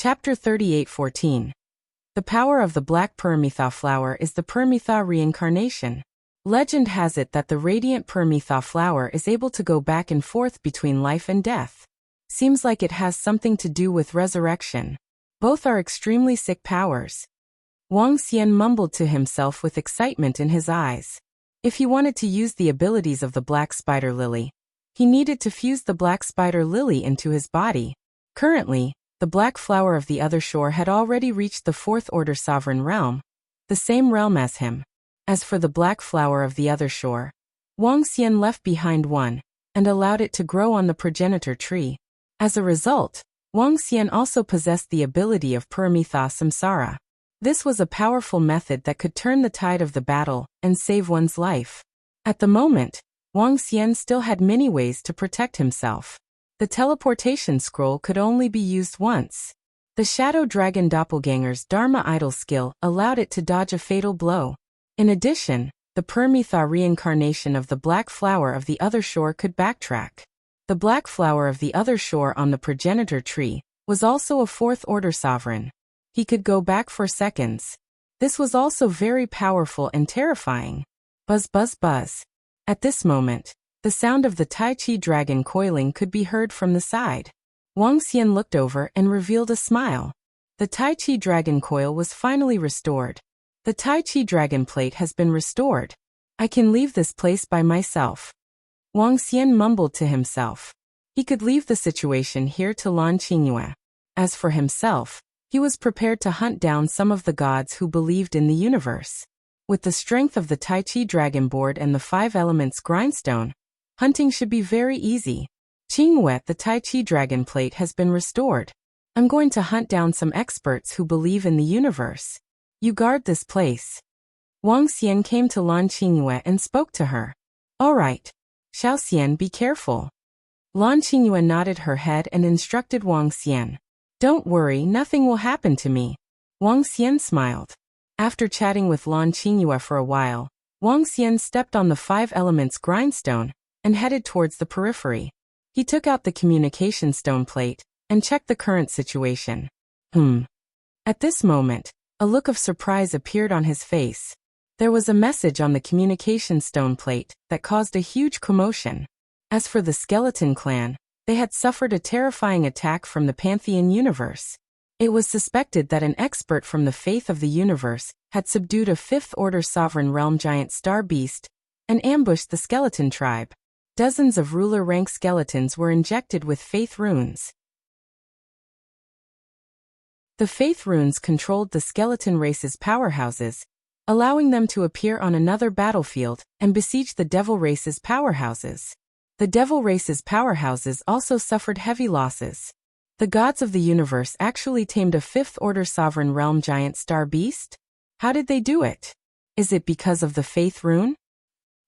Chapter 38:14. The power of the black Paramitha flower is the Paramitha reincarnation. Legend has it that the radiant Paramitha flower is able to go back and forth between life and death. Seems like it has something to do with resurrection. Both are extremely sick powers. Wang Xian mumbled to himself with excitement in his eyes. If he wanted to use the abilities of the black spider lily, he needed to fuse the black spider lily into his body. Currently, the black flower of the other shore had already reached the fourth order sovereign realm, the same realm as him. As for the black flower of the other shore, Wang Xian left behind one, and allowed it to grow on the progenitor tree. As a result, Wang Xian also possessed the ability of Paramitha Samsara. This was a powerful method that could turn the tide of the battle and save one's life. At the moment, Wang Xian still had many ways to protect himself. The teleportation scroll could only be used once. The Shadow Dragon Doppelganger's Dharma Idol skill allowed it to dodge a fatal blow. In addition, the Paramitha reincarnation of the black flower of the other shore could backtrack. The black flower of the other shore on the progenitor tree was also a fourth order sovereign. He could go back for seconds. This was also very powerful and terrifying. Buzz buzz buzz. At this moment, the sound of the Tai Chi dragon coiling could be heard from the side. Wang Xian looked over and revealed a smile. The Tai Chi dragon coil was finally restored. The Tai Chi dragon plate has been restored. I can leave this place by myself. Wang Xian mumbled to himself. He could leave the situation here to Lan Qingyue. As for himself, he was prepared to hunt down some of the gods who believed in the universe. With the strength of the Tai Chi dragon board and the 5 elements grindstone, hunting should be very easy. Qingyue, the Tai Chi dragon plate has been restored. I'm going to hunt down some experts who believe in the universe. You guard this place. Wang Xian came to Lan Qingyue and spoke to her. All right. Xiao Xian, be careful. Lan Qingyue nodded her head and instructed Wang Xian. Don't worry, nothing will happen to me. Wang Xian smiled. After chatting with Lan Qingyue for a while, Wang Xian stepped on the 5 elements grindstone and headed towards the periphery. He took out the communication stone plate and checked the current situation. At this moment, a look of surprise appeared on his face. There was a message on the communication stone plate that caused a huge commotion. As for the skeleton clan, they had suffered a terrifying attack from the Pantheon universe. It was suspected that an expert from the faith of the universe had subdued a 5th order sovereign realm giant star beast and ambushed the skeleton tribe. Dozens of ruler rank skeletons were injected with faith runes. The faith runes controlled the skeleton race's powerhouses, allowing them to appear on another battlefield and besiege the devil race's powerhouses. The devil race's powerhouses also suffered heavy losses. The gods of the universe actually tamed a 5th order sovereign realm giant star beast? How did they do it? Is it because of the faith rune?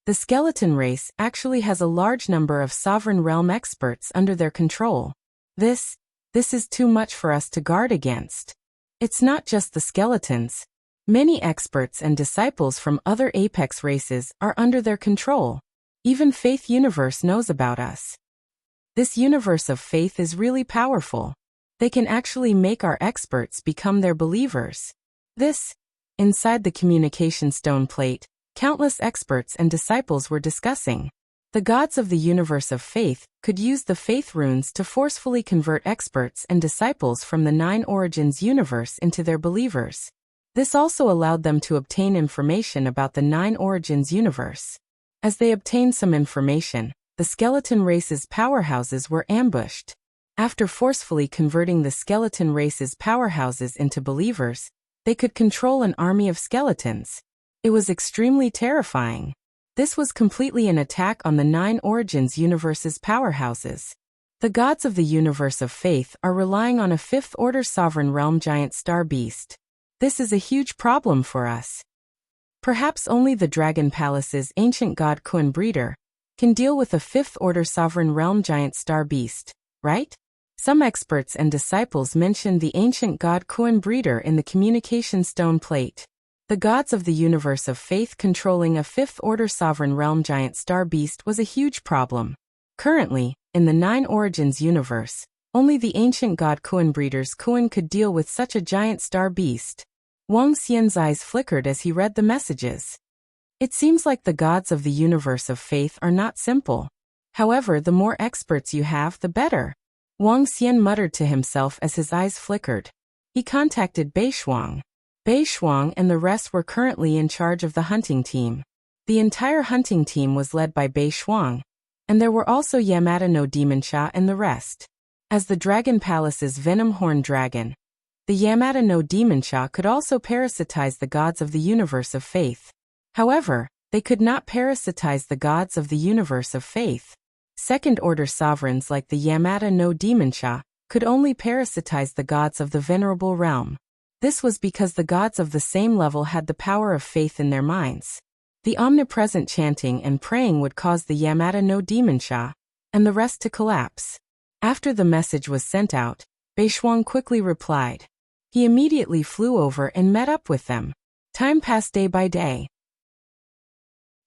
The skeleton race actually has a large number of sovereign realm experts under their control. This is too much for us to guard against. It's not just the skeletons. Many experts and disciples from other apex races are under their control. Even Faith Universe knows about us. This universe of faith is really powerful. They can actually make our experts become their believers. Inside the communication stone plate, countless experts and disciples were discussing. The gods of the universe of faith could use the faith runes to forcefully convert experts and disciples from the 9 origins universe into their believers. This also allowed them to obtain information about the 9 origins universe. As they obtained some information, the skeleton race's powerhouses were ambushed. After forcefully converting the skeleton race's powerhouses into believers, they could control an army of skeletons. It was extremely terrifying. This was completely an attack on the 9 origins universe's powerhouses. The gods of the universe of faith are relying on a 5th order sovereign realm giant star beast. This is a huge problem for us. Perhaps only the Dragon Palace's ancient god Kun Breeder can deal with a 5th order sovereign realm giant star beast, right? Some experts and disciples mentioned the ancient god Kun Breeder in the communication stone plate. The gods of the universe of faith controlling a 5th order sovereign realm giant star beast was a huge problem. Currently, in the 9 origins universe, Only the ancient god Kuan breeders Kuan could deal with such a giant star beast. Wang Xian's eyes flickered as he read the messages. It seems like the gods of the universe of faith are not simple. However, the more experts you have, the better. Wang Xian muttered to himself as his eyes flickered. He contacted Bei Shuang. Bei Shuang and the rest were currently in charge of the hunting team. The entire hunting team was led by Bei Shuang, and there were also Yamada no Demonsha and the rest. As the Dragon Palace's venom horn dragon, the Yamada no Demonsha could also parasitize the gods of the universe of faith. However, they could not parasitize the gods of the universe of faith. Second-order sovereigns like the Yamada no Demonsha could only parasitize the gods of the venerable realm. This was because the gods of the same level had the power of faith in their minds. The omnipresent chanting and praying would cause the Yamada no Demonsha and the rest to collapse. After the message was sent out, Bei Shuang quickly replied. He immediately flew over and met up with them. Time passed day by day.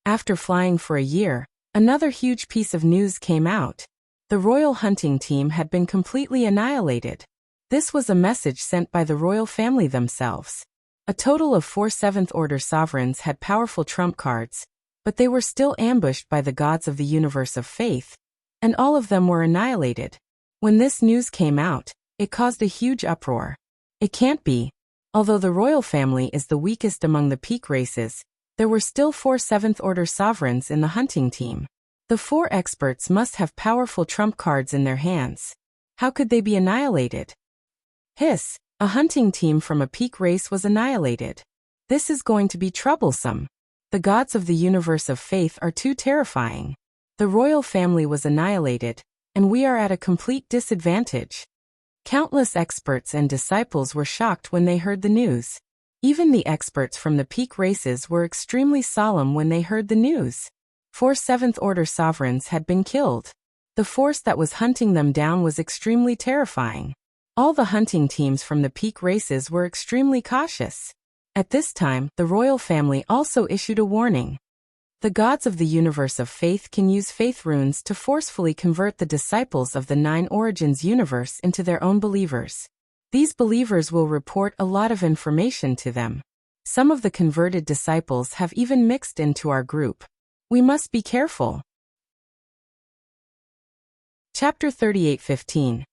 After flying for a year, another huge piece of news came out. The royal hunting team had been completely annihilated. This was a message sent by the royal family themselves. A total of 4 seventh-order sovereigns had powerful trump cards, but they were still ambushed by the gods of the universe of faith, and all of them were annihilated. When this news came out, it caused a huge uproar. It can't be. Although the royal family is the weakest among the peak races, there were still 4 seventh-order sovereigns in the hunting team. The 4 experts must have powerful trump cards in their hands. How could they be annihilated? Hiss, a hunting team from a peak race was annihilated. This is going to be troublesome. The gods of the universe of faith are too terrifying. The royal family was annihilated, and we are at a complete disadvantage. Countless experts and disciples were shocked when they heard the news. Even the experts from the peak races were extremely solemn when they heard the news. 4 seventh-order sovereigns had been killed. The force that was hunting them down was extremely terrifying. All the hunting teams from the peak races were extremely cautious. At this time, the royal family also issued a warning. The gods of the universe of faith can use faith runes to forcefully convert the disciples of the 9 Origins universe into their own believers. These believers will report a lot of information to them. Some of the converted disciples have even mixed into our group. We must be careful. Chapter 38:15.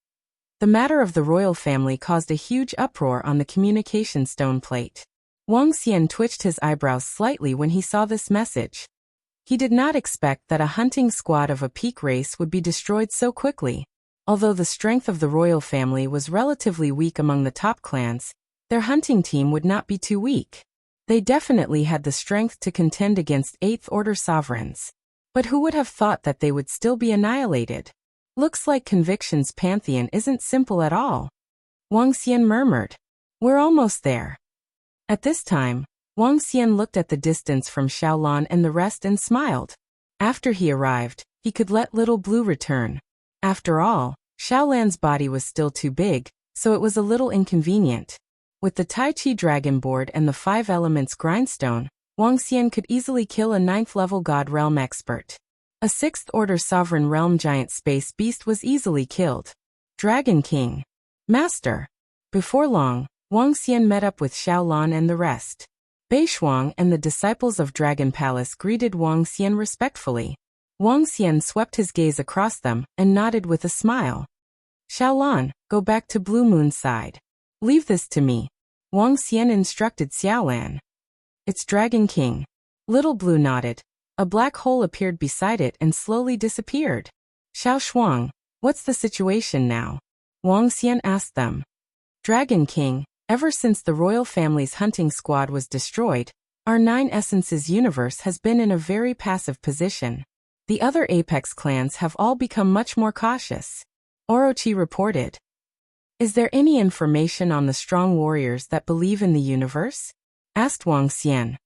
The matter of the royal family caused a huge uproar on the communication stone plate. Wang Xian twitched his eyebrows slightly when he saw this message. He did not expect that a hunting squad of a peak race would be destroyed so quickly. Although the strength of the royal family was relatively weak among the top clans, their hunting team would not be too weak. They definitely had the strength to contend against 8th-order sovereigns. But who would have thought that they would still be annihilated? Looks like Conviction's pantheon isn't simple at all. Wang Xian murmured. We're almost there. At this time, Wang Xian looked at the distance from Xiaolan and the rest and smiled. After he arrived, he could let Little Blue return. After all, Xiaolan's body was still too big, so it was a little inconvenient. With the Tai Chi Dragon Board and the 5 Elements Grindstone, Wang Xian could easily kill a 9th-level God Realm expert. A 6th-order Sovereign Realm Giant Space Beast was easily killed. Dragon King. Master. Before long, Wang Xian met up with Xiaolan and the rest. Bei Shuang and the disciples of Dragon Palace greeted Wang Xian respectfully. Wang Xian swept his gaze across them and nodded with a smile. Xiaolan, go back to Blue Moon's side. Leave this to me. Wang Xian instructed Xiaolan. It's Dragon King. Little Blue nodded. A black hole appeared beside it and slowly disappeared. Xiao Shuang, what's the situation now? Wang Xian asked them. Dragon King, ever since the royal family's hunting squad was destroyed, our 9 Essences universe has been in a very passive position. The other Apex clans have all become much more cautious. Orochi reported. Is there any information on the strong warriors that believe in the universe? Asked Wang Xian.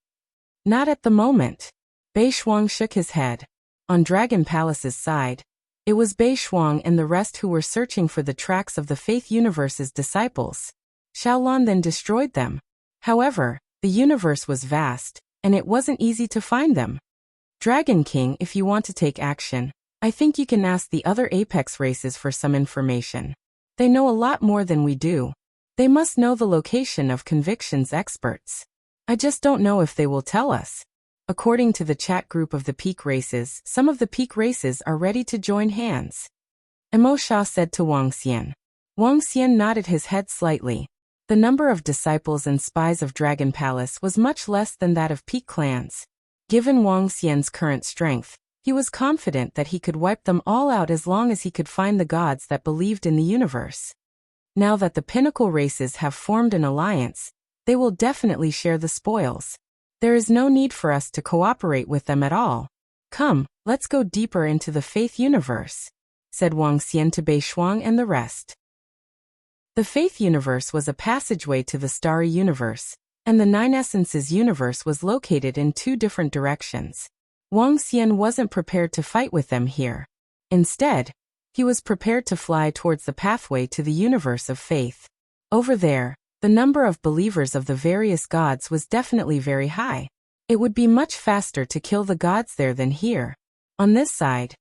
Not at the moment. Bei Shuang shook his head. On Dragon Palace's side, it was Bei Shuang and the rest who were searching for the tracks of the Faith Universe's disciples. Xiaolan then destroyed them. However, the universe was vast, and it wasn't easy to find them. Dragon King, if you want to take action, I think you can ask the other Apex races for some information. They know a lot more than we do. They must know the location of convictions experts. I just don't know if they will tell us. According to the chat group of the peak races, some of the peak races are ready to join hands. Emo Sha said to Wang Xian. Wang Xian nodded his head slightly. The number of disciples and spies of Dragon Palace was much less than that of peak clans. Given Wang Xian's current strength, he was confident that he could wipe them all out as long as he could find the gods that believed in the universe. Now that the pinnacle races have formed an alliance, they will definitely share the spoils. There is no need for us to cooperate with them at all. Come, let's go deeper into the faith universe, said Wang Xian to Bei Shuang and the rest. The faith universe was a passageway to the starry universe, and the Nine Essences universe was located in two different directions. Wang Xian wasn't prepared to fight with them here. Instead, he was prepared to fly towards the pathway to the universe of faith. Over there, the number of believers of the various gods was definitely very high. It would be much faster to kill the gods there than here. On this side,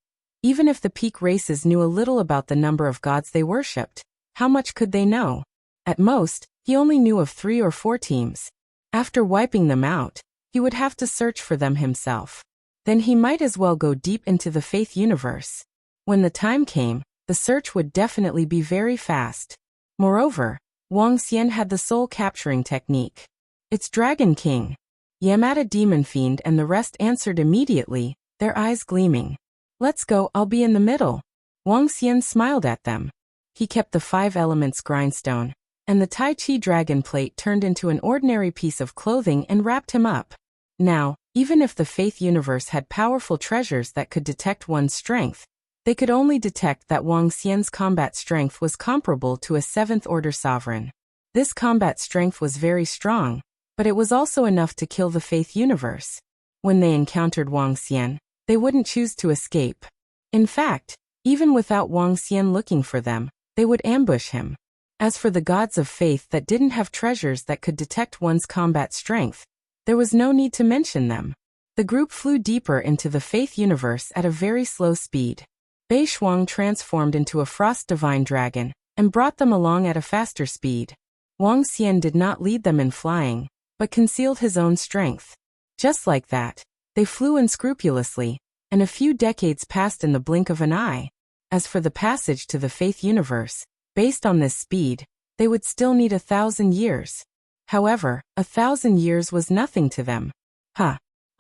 even if the peak races knew a little about the number of gods they worshipped, how much could they know? At most, he only knew of 3 or 4 teams. After wiping them out, he would have to search for them himself. Then he might as well go deep into the faith universe. When the time came, the search would definitely be very fast. Moreover, Wang Xian had the soul-capturing technique. It's Dragon King. Yamada Demon Fiend and the rest answered immediately, their eyes gleaming. Let's go, I'll be in the middle. Wang Xian smiled at them. He kept the 5 elements grindstone, and the Tai Chi dragon plate turned into an ordinary piece of clothing and wrapped him up. Now, even if the faith universe had powerful treasures that could detect one's strength, they could only detect that Wang Xian's combat strength was comparable to a 7th-order sovereign. This combat strength was very strong, but it was also enough to kill the faith universe. When they encountered Wang Xian, they wouldn't choose to escape. In fact, even without Wang Xian looking for them, they would ambush him. As for the gods of faith that didn't have treasures that could detect one's combat strength, there was no need to mention them. The group flew deeper into the faith universe at a very slow speed. Bei Shuang transformed into a frost divine dragon, and brought them along at a faster speed. Wang Xian did not lead them in flying, but concealed his own strength. Just like that, they flew unscrupulously, and a few decades passed in the blink of an eye. As for the passage to the faith universe, based on this speed, they would still need 1,000 years. However, 1,000 years was nothing to them.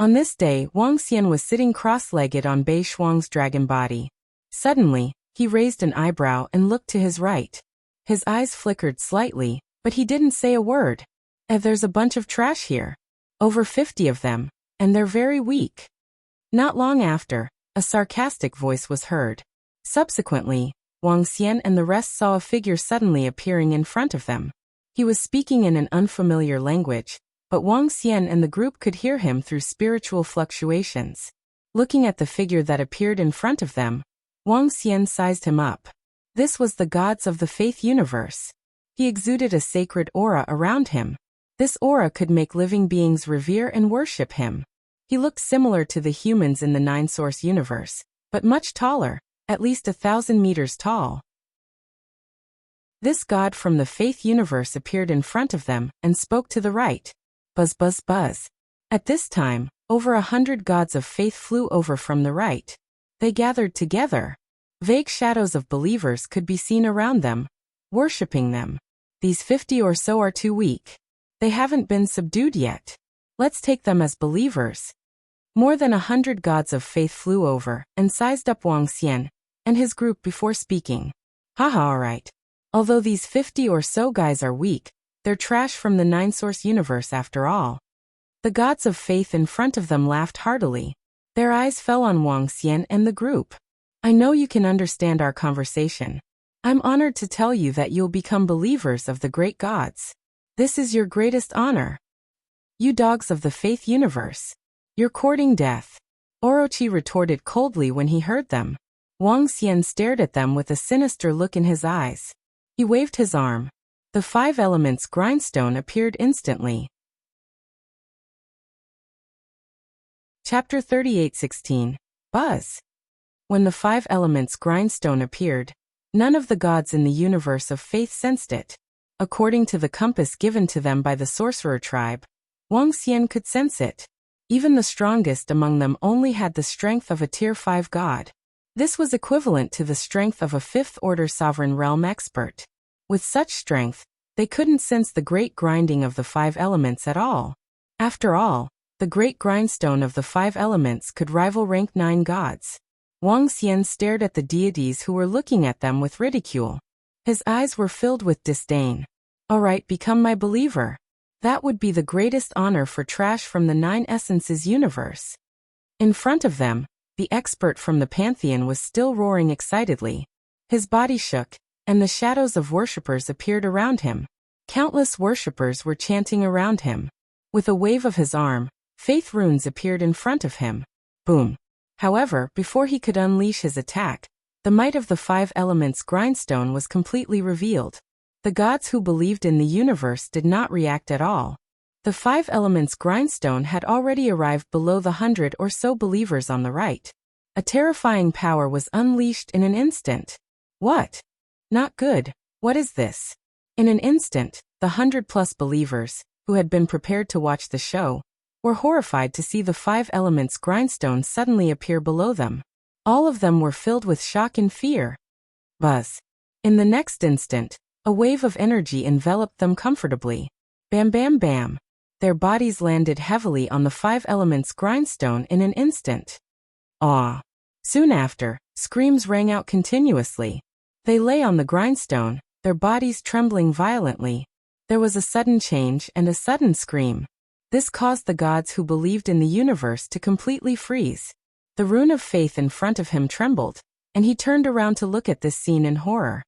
On this day, Wang Xian was sitting cross-legged on Bei Shuang's dragon body. Suddenly, he raised an eyebrow and looked to his right. His eyes flickered slightly, but he didn't say a word. There's a bunch of trash here. Over 50 of them, and they're very weak. Not long after, a sarcastic voice was heard. Subsequently, Wang Xian and the rest saw a figure suddenly appearing in front of them. He was speaking in an unfamiliar language, but Wang Xian and the group could hear him through spiritual fluctuations. Looking at the figure that appeared in front of them, Wang Xian sized him up. This was the gods of the faith universe. He exuded a sacred aura around him. This aura could make living beings revere and worship him. He looked similar to the humans in the Nine-Source universe, but much taller, at least 1,000 meters tall. This god from the faith universe appeared in front of them and spoke to the right. Buzz buzz buzz. At this time, over 100 gods of faith flew over from the right. They gathered together. Vague shadows of believers could be seen around them, worshipping them. These 50 or so are too weak. They haven't been subdued yet. Let's take them as believers. More than 100 gods of faith flew over and sized up Wang Xian and his group before speaking. Alright. Although these 50 or so guys are weak, they're trash from the Nine-Source universe after all. The gods of faith in front of them laughed heartily. Their eyes fell on Wang Xian and the group. I know you can understand our conversation. I'm honored to tell you that you'll become believers of the great gods. This is your greatest honor. You dogs of the faith universe. You're courting death. Orochi retorted coldly when he heard them. Wang Xian stared at them with a sinister look in his eyes. He waved his arm. The 5 elements grindstone appeared instantly. Chapter 38:16. Buzz. When the 5 elements grindstone appeared, None of the gods in the universe of faith sensed it. According to the compass given to them by the sorcerer tribe, Wang Xian could sense it. Even the strongest among them only had the strength of a Tier 5 god. This was equivalent to the strength of a 5th-order sovereign realm expert. With such strength, they couldn't sense the great grinding of the 5 elements at all. After all, the great grindstone of the 5 elements could rival rank 9 gods. Wang Xian stared at the deities who were looking at them with ridicule. His eyes were filled with disdain. All right, become my believer. That would be the greatest honor for trash from the 9 essences universe. In front of them, the expert from the pantheon was still roaring excitedly. His body shook, and the shadows of worshippers appeared around him. Countless worshippers were chanting around him. With a wave of his arm, faith runes appeared in front of him. Boom. However, before he could unleash his attack, the might of the 5 elements grindstone was completely revealed. The gods who believed in the universe did not react at all. The 5 elements grindstone had already arrived below the 100 or so believers on the right. A terrifying power was unleashed in an instant. What? Not good. What is this? In an instant, the 100+ believers, who had been prepared to watch the show, were horrified to see the 5 elements grindstone suddenly appear below them. All of them were filled with shock and fear. Buzz. In the next instant, a wave of energy enveloped them comfortably. Bam bam bam. Their bodies landed heavily on the 5 elements grindstone in an instant. Aw. Soon after, screams rang out continuously. They lay on the grindstone, their bodies trembling violently. There was a sudden change and a sudden scream. This caused the gods who believed in the universe to completely freeze. The rune of faith in front of him trembled, and he turned around to look at this scene in horror.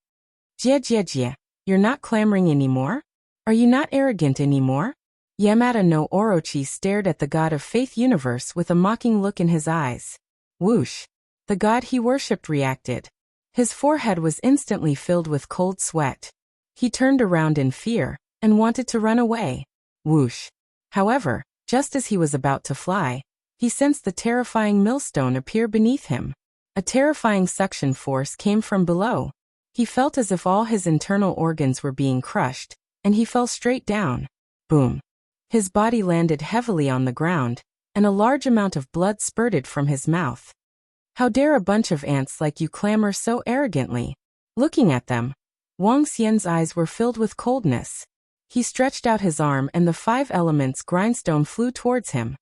Jie, you're not clamoring anymore? Are you not arrogant anymore? Yamada no Orochi stared at the god of faith universe with a mocking look in his eyes. Whoosh! The god he worshipped reacted. His forehead was instantly filled with cold sweat. He turned around in fear, and wanted to run away. Whoosh! However, just as he was about to fly, he sensed the terrifying millstone appear beneath him. A terrifying suction force came from below. He felt as if all his internal organs were being crushed, and he fell straight down. Boom! His body landed heavily on the ground, and a large amount of blood spurted from his mouth. How dare a bunch of ants like you clamor so arrogantly? Looking at them, Wang Xian's eyes were filled with coldness. He stretched out his arm and the 5 elements grindstone flew towards him.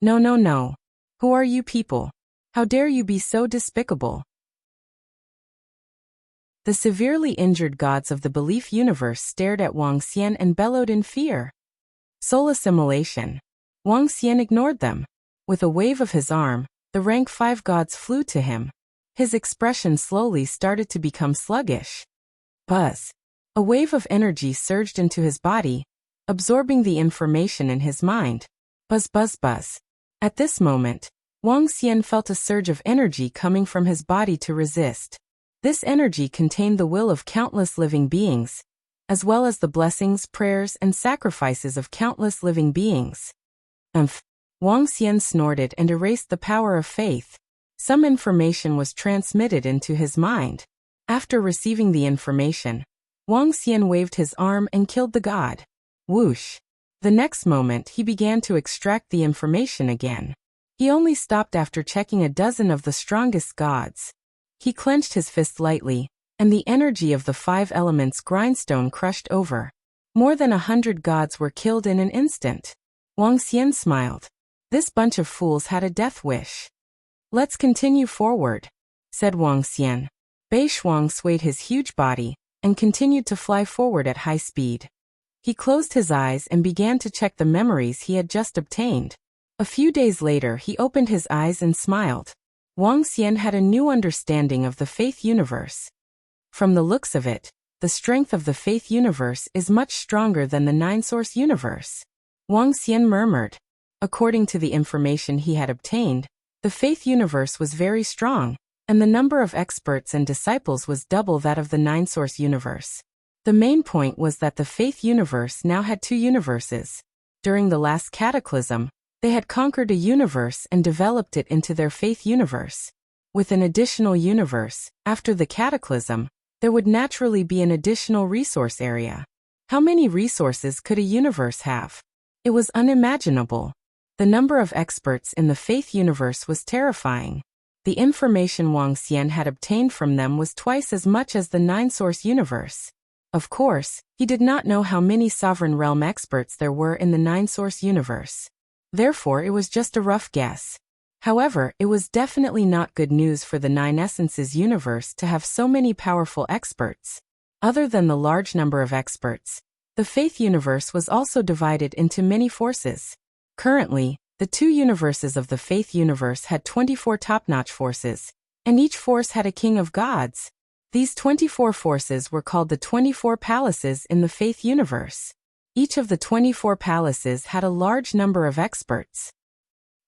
No. Who are you people? How dare you be so despicable? The severely injured gods of the belief universe stared at Wang Xian and bellowed in fear. Soul assimilation. Wang Xian ignored them. With a wave of his arm, the rank 5 gods flew to him. His expression slowly started to become sluggish. Buzz. A wave of energy surged into his body, absorbing the information in his mind. Buzz buzz buzz. At this moment, Wang Xian felt a surge of energy coming from his body to resist. This energy contained the will of countless living beings, as well as the blessings, prayers, and sacrifices of countless living beings. Wang Xian snorted and erased the power of faith. Some information was transmitted into his mind. After receiving the information, Wang Xian waved his arm and killed the god. Whoosh! The next moment he began to extract the information again. He only stopped after checking a dozen of the strongest gods. He clenched his fist lightly, and the energy of the 5 elements grindstone crushed over. More than 100 gods were killed in an instant. Wang Xian smiled. This bunch of fools had a death wish. Let's continue forward, said Wang Xian. Bei Shuang swayed his huge body, and continued to fly forward at high speed. He closed his eyes and began to check the memories he had just obtained. A few days later he opened his eyes and smiled. Wang Xian had a new understanding of the faith universe. From the looks of it, the strength of the faith universe is much stronger than the 9-source universe. Wang Xian murmured. According to the information he had obtained, the faith universe was very strong, and the number of experts and disciples was double that of the 9-source universe. The main point was that the faith universe now had 2 universes. During the last cataclysm, they had conquered a universe and developed it into their faith universe. With an additional universe, after the cataclysm, there would naturally be an additional resource area. How many resources could a universe have? It was unimaginable. The number of experts in the faith universe was terrifying. The information Wang Xian had obtained from them was twice as much as the nine-source universe. Of course, he did not know how many sovereign realm experts there were in the nine-source universe. Therefore, it was just a rough guess. However, it was definitely not good news for the Nine Essences universe to have so many powerful experts. Other than the large number of experts, the faith universe was also divided into many forces. Currently, the two universes of the faith universe had 24 top-notch forces, and each force had a king of gods. These 24 forces were called the 24 palaces in the faith universe. Each of the 24 palaces had a large number of experts.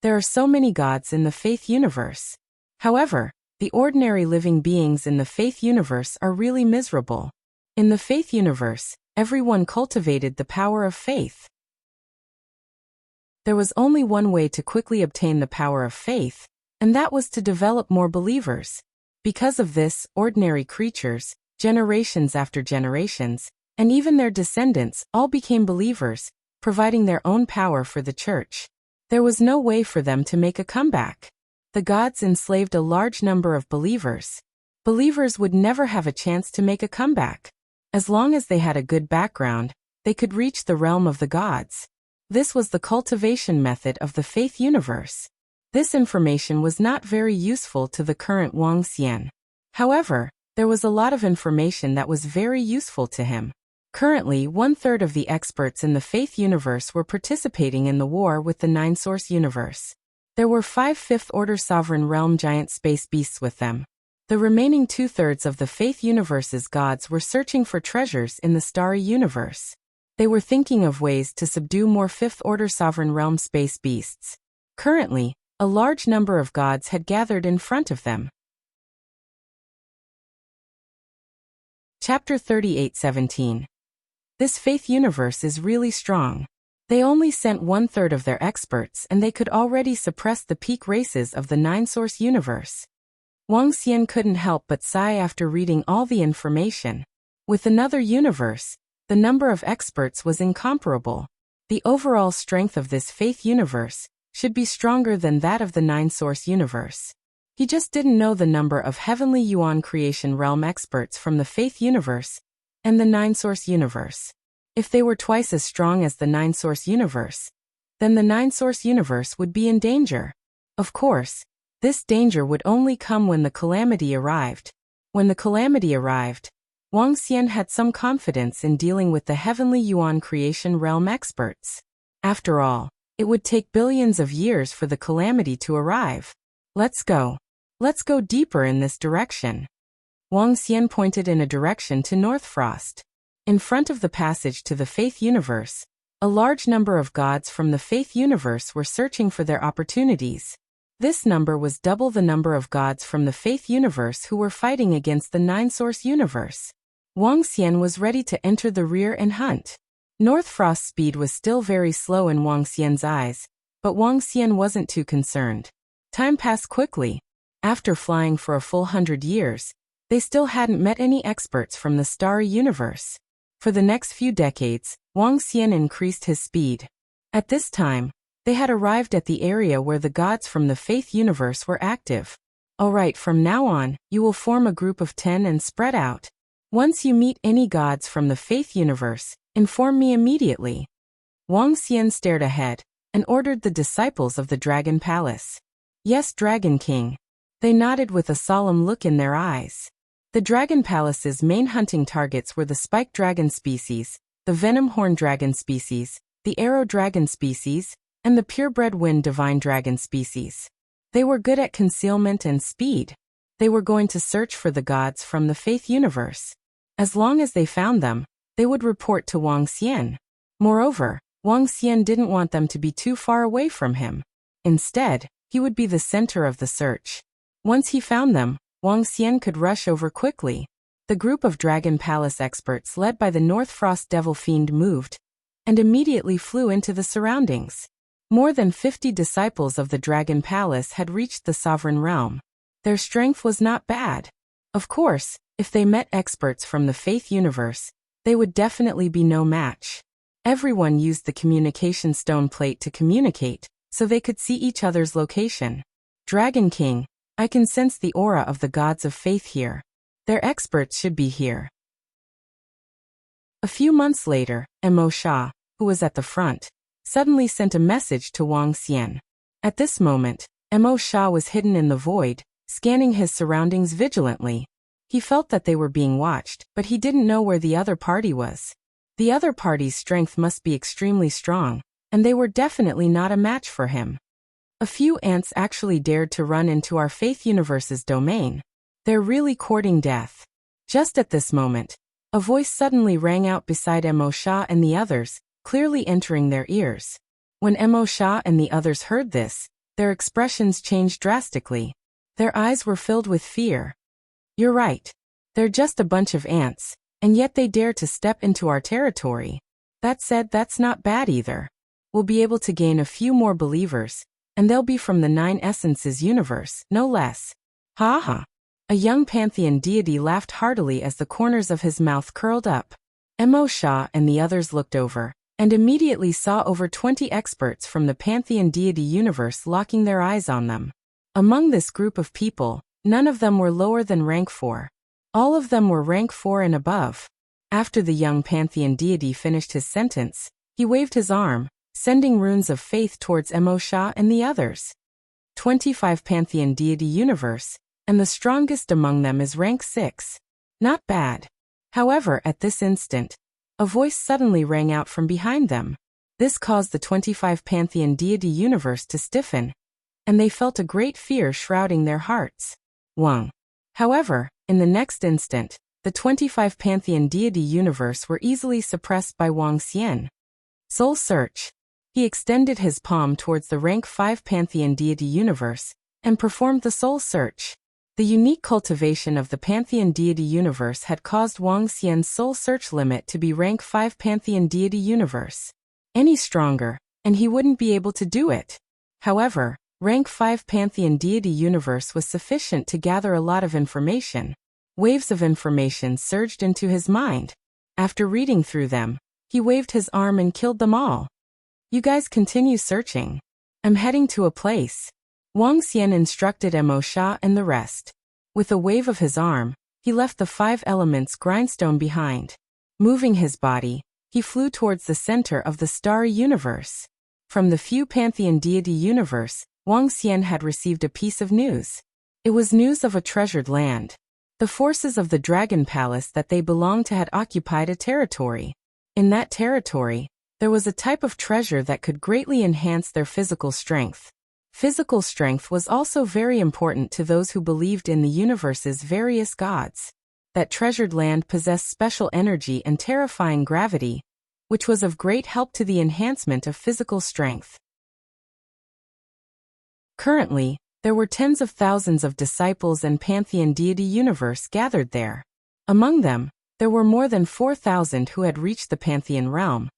There are so many gods in the faith universe. However, the ordinary living beings in the faith universe are really miserable. In the faith universe, everyone cultivated the power of faith. There was only one way to quickly obtain the power of faith, and that was to develop more believers. Because of this, ordinary creatures, generations after generations, and even their descendants, all became believers, providing their own power for the church. There was no way for them to make a comeback. The gods enslaved a large number of believers. Believers would never have a chance to make a comeback. As long as they had a good background, they could reach the realm of the gods. This was the cultivation method of the faith universe. This information was not very useful to the current Wang Xian. However, there was a lot of information that was very useful to him. Currently, 1/3 of the experts in the faith universe were participating in the war with the nine-source universe. There were 5 fifth-order sovereign realm giant space beasts with them. The remaining 2/3 of the faith universe's gods were searching for treasures in the starry universe. They were thinking of ways to subdue more fifth-order sovereign realm space beasts. Currently, a large number of gods had gathered in front of them. Chapter 38:17. This faith universe is really strong. They only sent 1/3 of their experts and they could already suppress the peak races of the nine-source universe. Wang Xian couldn't help but sigh after reading all the information. With another universe, the number of experts was incomparable. The overall strength of this faith universe should be stronger than that of the nine-source universe. He just didn't know the number of heavenly Yuan creation realm experts from the faith universe and the nine-source universe. If they were twice as strong as the nine-source universe, then the nine-source universe would be in danger. Of course, this danger would only come when the calamity arrived. When the calamity arrived, Wang Xian had some confidence in dealing with the heavenly Yuan creation realm experts. After all, it would take billions of years for the calamity to arrive. Let's go. Let's go deeper in this direction. Wang Xian pointed in a direction to North Frost. In front of the passage to the faith universe, a large number of gods from the faith universe were searching for their opportunities. This number was double the number of gods from the faith universe who were fighting against the nine-source universe. Wang Xian was ready to enter the rear and hunt. North Frost's speed was still very slow in Wang Xian's eyes, but Wang Xian wasn't too concerned. Time passed quickly. After flying for a full 100 years, they still hadn't met any experts from the starry universe. For the next few decades, Wang Xian increased his speed. At this time, they had arrived at the area where the gods from the faith universe were active. Alright, from now on, you will form a group of 10 and spread out. Once you meet any gods from the faith universe, inform me immediately. Wang Xian stared ahead and ordered the disciples of the Dragon Palace. Yes, Dragon King. They nodded with a solemn look in their eyes. The Dragon Palace's main hunting targets were the spiked dragon species, the venom horn dragon species, the arrow dragon species, and the purebred wind divine dragon species. They were good at concealment and speed. They were going to search for the gods from the faith universe. As long as they found them, they would report to Wang Xian. Moreover, Wang Xian didn't want them to be too far away from him. Instead, he would be the center of the search. Once he found them, Wang Xian could rush over quickly. The group of Dragon Palace experts led by the North Frost Devil Fiend moved, and immediately flew into the surroundings. More than 50 disciples of the Dragon Palace had reached the Sovereign Realm. Their strength was not bad. Of course, If they met experts from the faith universe, they would definitely be no match. Everyone used the communication stone plate to communicate, so they could see each other's location. Dragon King, I can sense the aura of the gods of faith here. Their experts should be here. A few months later, Mo Sha, who was at the front, suddenly sent a message to Wang Xian. At this moment, Mo Sha was hidden in the void, scanning his surroundings vigilantly. He felt that they were being watched, but he didn't know where the other party was. The other party's strength must be extremely strong, and they were definitely not a match for him. A few ants actually dared to run into our faith universe's domain. They're really courting death. Just at this moment, a voice suddenly rang out beside Mo Sha and the others, clearly entering their ears. When Mo Sha and the others heard this, their expressions changed drastically. Their eyes were filled with fear. You're right. They're just a bunch of ants, and yet they dare to step into our territory. That said, that's not bad either. We'll be able to gain a few more believers, and they'll be from the Nine Essences universe, no less. Ha ha. A young pantheon deity laughed heartily as the corners of his mouth curled up. Mo Sha and the others looked over, and immediately saw over 20 experts from the pantheon deity universe locking their eyes on them. Among this group of people, none of them were lower than rank 4. All of them were rank 4 and above. After the young pantheon deity finished his sentence, he waved his arm, sending runes of faith towards Mo Sha and the others. 25 pantheon deity universe, and the strongest among them is rank 6. Not bad. However, at this instant, a voice suddenly rang out from behind them. This caused the 25 pantheon deity universe to stiffen, and they felt a great fear shrouding their hearts. Wang. However, in the next instant, the 25 pantheon deity universe were easily suppressed by Wang Xian. Soul Search. He extended his palm towards the rank 5 pantheon deity universe, and performed the soul search. The unique cultivation of the pantheon deity universe had caused Wang Xian's soul search limit to be rank 5 pantheon deity universe. Any stronger, and he wouldn't be able to do it. However, rank 5 pantheon deity universe was sufficient to gather a lot of information. Waves of information surged into his mind. After reading through them, he waved his arm and killed them all. You guys continue searching. I'm heading to a place. Wang Xian instructed Mo Sha and the rest. With a wave of his arm, he left the 5 elements grindstone behind. Moving his body, he flew towards the center of the starry universe. From the few pantheon deity universe, Wang Xian had received a piece of news. It was news of a treasured land. The forces of the Dragon Palace that they belonged to had occupied a territory. In that territory, there was a type of treasure that could greatly enhance their physical strength. Physical strength was also very important to those who believed in the universe's various gods. That treasured land possessed special energy and terrifying gravity, which was of great help to the enhancement of physical strength. Currently, there were tens of thousands of disciples and pantheon deity universe gathered there. Among them, there were more than 4,000 who had reached the pantheon realm,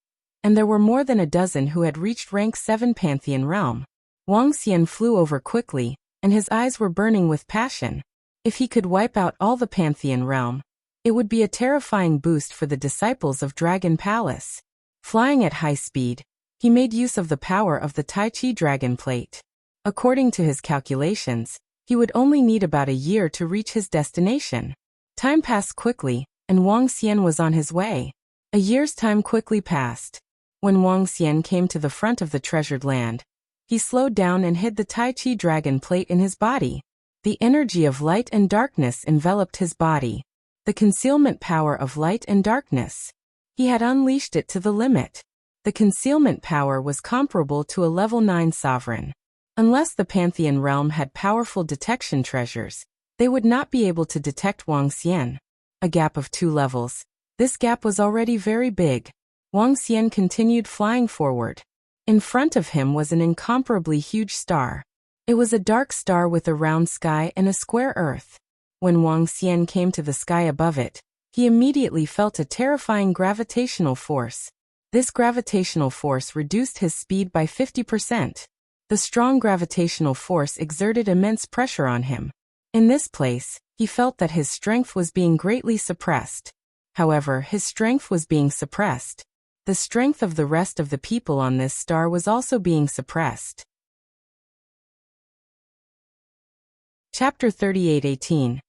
and there were more than a dozen who had reached rank 7 pantheon realm. Wang Xian flew over quickly, and his eyes were burning with passion. If he could wipe out all the pantheon realm, it would be a terrifying boost for the disciples of Dragon Palace. Flying at high speed, he made use of the power of the Tai Chi Dragon Plate. According to his calculations, he would only need about a year to reach his destination. Time passed quickly, and Wang Xian was on his way. A year's time quickly passed. When Wang Xian came to the front of the treasured land, he slowed down and hid the Tai Chi Dragon Plate in his body. The energy of light and darkness enveloped his body. The concealment power of light and darkness. He had unleashed it to the limit. The concealment power was comparable to a level 9 sovereign. Unless the Pantheon realm had powerful detection treasures, they would not be able to detect Wang Xian. A gap of 2 levels. This gap was already very big. Wang Xian continued flying forward. In front of him was an incomparably huge star. It was a dark star with a round sky and a square earth. When Wang Xian came to the sky above it, he immediately felt a terrifying gravitational force. This gravitational force reduced his speed by 50%. The strong gravitational force exerted immense pressure on him. In this place, he felt that his strength was being greatly suppressed. However, his strength was being suppressed. The strength of the rest of the people on this star was also being suppressed. Chapter 38:18.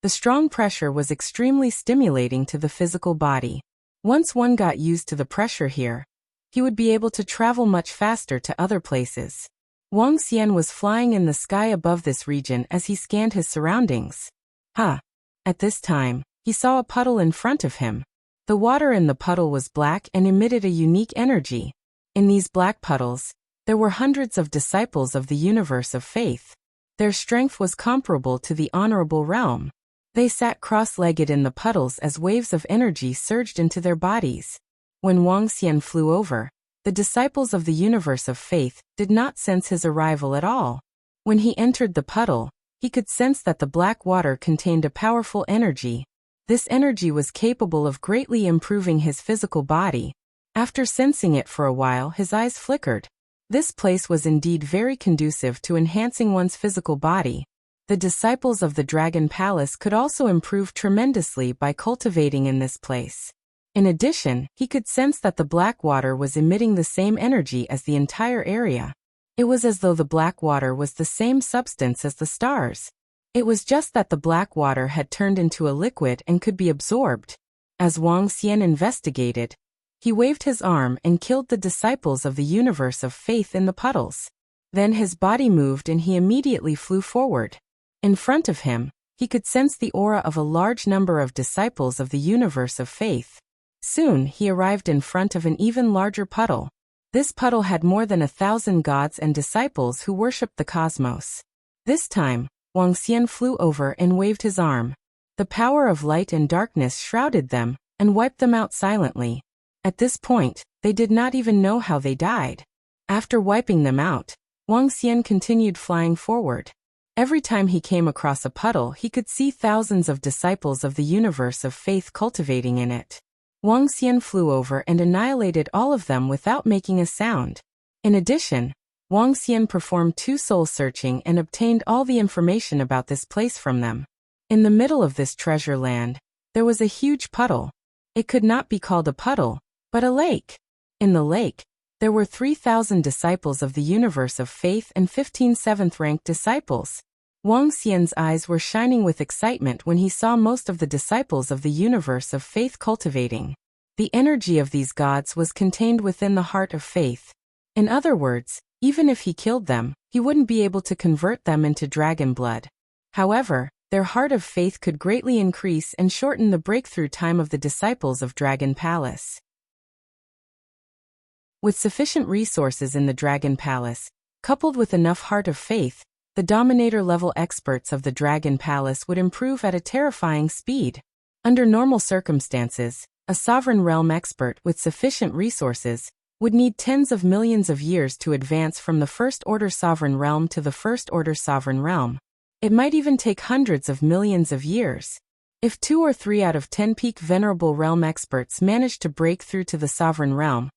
The strong pressure was extremely stimulating to the physical body. Once one got used to the pressure here, he would be able to travel much faster to other places. Wang Xian was flying in the sky above this region as he scanned his surroundings. At this time, he saw a puddle in front of him. The water in the puddle was black and emitted a unique energy. In these black puddles, there were hundreds of disciples of the universe of faith. Their strength was comparable to the honorable realm. They sat cross-legged in the puddles as waves of energy surged into their bodies. When Wang Xian flew over, the disciples of the universe of faith did not sense his arrival at all. When he entered the puddle, he could sense that the black water contained a powerful energy. This energy was capable of greatly improving his physical body. After sensing it for a while, his eyes flickered. This place was indeed very conducive to enhancing one's physical body. The disciples of the Dragon Palace could also improve tremendously by cultivating in this place. In addition, he could sense that the black water was emitting the same energy as the entire area. It was as though the black water was the same substance as the stars. It was just that the black water had turned into a liquid and could be absorbed. As Wang Xian investigated, he waved his arm and killed the disciples of the universe of faith in the puddles. Then his body moved and he immediately flew forward. In front of him, he could sense the aura of a large number of disciples of the universe of faith. Soon he arrived in front of an even larger puddle. This puddle had more than 1,000 gods and disciples who worshipped the cosmos. This time, Wang Xian flew over and waved his arm. The power of light and darkness shrouded them and wiped them out silently. At this point, they did not even know how they died. After wiping them out, Wang Xian continued flying forward. Every time he came across a puddle, he could see thousands of disciples of the universe of faith cultivating in it. Wang Xian flew over and annihilated all of them without making a sound. In addition, Wang Xian performed 2 soul searching and obtained all the information about this place from them. In the middle of this treasure land, there was a huge puddle. It could not be called a puddle, but a lake. In the lake, there were 3,000 disciples of the universe of faith and 15 7th-ranked disciples. Wang Xian's eyes were shining with excitement when he saw most of the disciples of the universe of faith cultivating. The energy of these gods was contained within the heart of faith. In other words, even if he killed them, he wouldn't be able to convert them into dragon blood. However, their heart of faith could greatly increase and shorten the breakthrough time of the disciples of Dragon Palace. With sufficient resources in the Dragon Palace, coupled with enough heart of faith, the Dominator-level experts of the Dragon Palace would improve at a terrifying speed. Under normal circumstances, a sovereign realm expert with sufficient resources would need tens of millions of years to advance from the First-Order Sovereign Realm to the First-Order Sovereign Realm. It might even take hundreds of millions of years. If 2 or 3 out of 10 peak Venerable Realm experts managed to break through to the Sovereign Realm,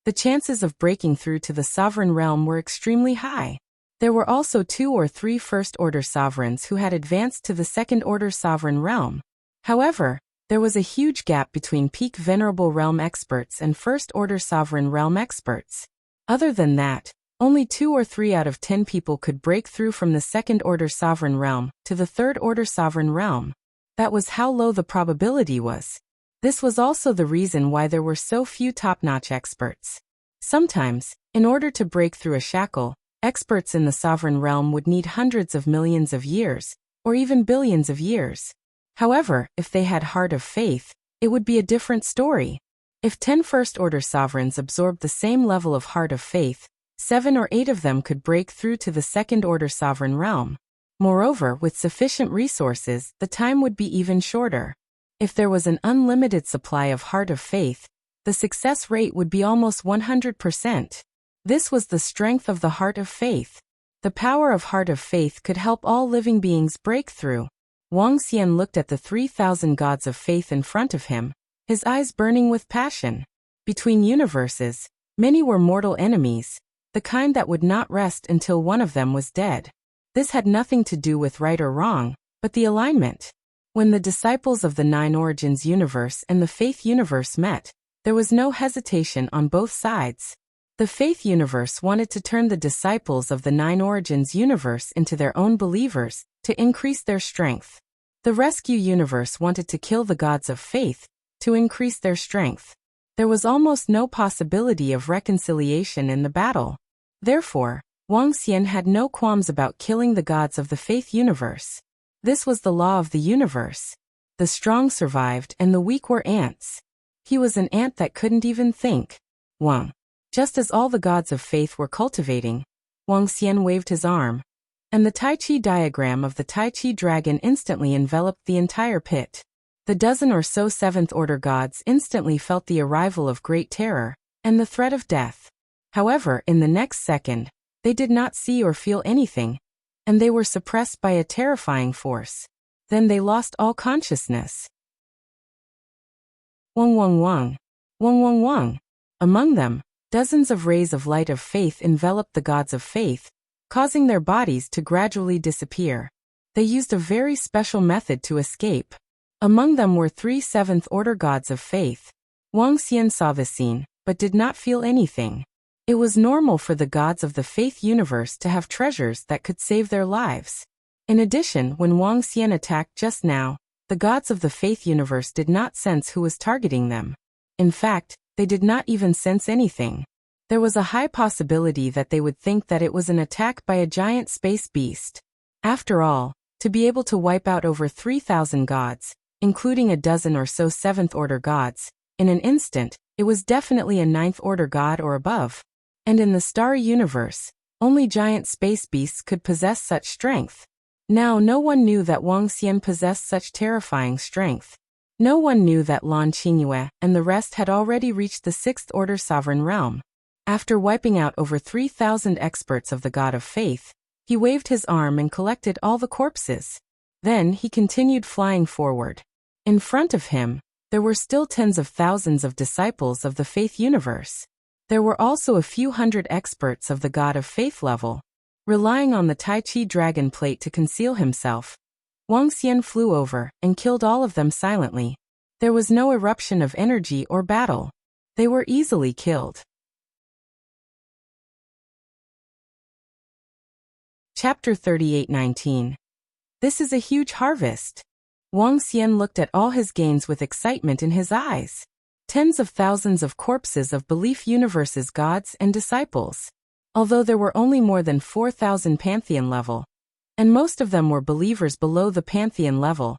the chances of breaking through to the Sovereign Realm were extremely high. There were also 2 or 3 First-Order Sovereigns who had advanced to the Second-Order Sovereign Realm. However, there was a huge gap between peak Venerable Realm experts and First-Order Sovereign Realm experts. Other than that, only 2 or 3 out of 10 people could break through from the Second-Order Sovereign Realm to the Third-Order Sovereign Realm. That was how low the probability was. This was also the reason why there were so few top-notch experts. Sometimes, in order to break through a shackle, experts in the Sovereign Realm would need hundreds of millions of years, or even billions of years. However, if they had heart of faith, it would be a different story. If 10 First-Order Sovereigns absorbed the same level of heart of faith, 7 or 8 of them could break through to the Second-Order Sovereign Realm. Moreover, with sufficient resources, the time would be even shorter. If there was an unlimited supply of heart of faith, the success rate would be almost 100%. This was the strength of the heart of faith. The power of heart of faith could help all living beings break through. Wang Xian looked at the 3,000 gods of faith in front of him, his eyes burning with passion. Between universes, many were mortal enemies, the kind that would not rest until one of them was dead. This had nothing to do with right or wrong, but the alignment. When the disciples of the Nine Origins universe and the Faith universe met, there was no hesitation on both sides. The Faith universe wanted to turn the disciples of the Nine Origins universe into their own believers, to increase their strength. The Rescue universe wanted to kill the gods of faith, to increase their strength. There was almost no possibility of reconciliation in the battle. Therefore, Wang Xian had no qualms about killing the gods of the Faith universe. This was the law of the universe. The strong survived and the weak were ants. He was an ant that couldn't even think. Wang. Just as all the gods of faith were cultivating, Wang Xian waved his arm, and the Tai Chi diagram of the Tai Chi dragon instantly enveloped the entire pit. The dozen or so seventh-order gods instantly felt the arrival of great terror, and the threat of death. However, in the next second, they did not see or feel anything, and they were suppressed by a terrifying force. Then they lost all consciousness. Wang Wang Wang. Wang Wang Wang. Among them, dozens of rays of light of faith enveloped the gods of faith, causing their bodies to gradually disappear. They used a very special method to escape. Among them were 3 seventh-order gods of faith. Wang Xian saw the scene, but did not feel anything. It was normal for the gods of the faith universe to have treasures that could save their lives. In addition, when Wang Xian attacked just now, the gods of the faith universe did not sense who was targeting them. In fact, they did not even sense anything. There was a high possibility that they would think that it was an attack by a giant space beast. After all, to be able to wipe out over 3,000 gods, including a dozen or so seventh-order gods, in an instant, it was definitely a ninth-order god or above. And in the starry universe, only giant space beasts could possess such strength. Now no one knew that Wang Xian possessed such terrifying strength. No one knew that Lan Qingyue and the rest had already reached the 6th-order sovereign realm. After wiping out over 3,000 experts of the God of Faith, he waved his arm and collected all the corpses. Then he continued flying forward. In front of him, there were still tens of thousands of disciples of the Faith universe. There were also a few hundred experts of the God of Faith level. Relying on the Tai Chi dragon plate to conceal himself, Wang Xian flew over and killed all of them silently. There was no eruption of energy or battle. They were easily killed. Chapter 38:19. This is a huge harvest. Wang Xian looked at all his gains with excitement in his eyes. Tens of thousands of corpses of belief universe's gods and disciples. Although there were only more than 4,000 Pantheon level, and most of them were believers below the Pantheon level,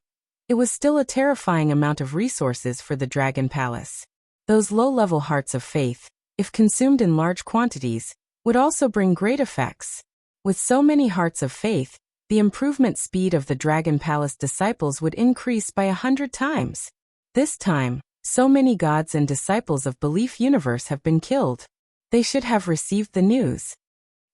it was still a terrifying amount of resources for the Dragon Palace. Those low-level hearts of faith, if consumed in large quantities, would also bring great effects. With so many hearts of faith, the improvement speed of the Dragon Palace disciples would increase by 100 times. This time, so many gods and disciples of belief universe have been killed. They should have received the news.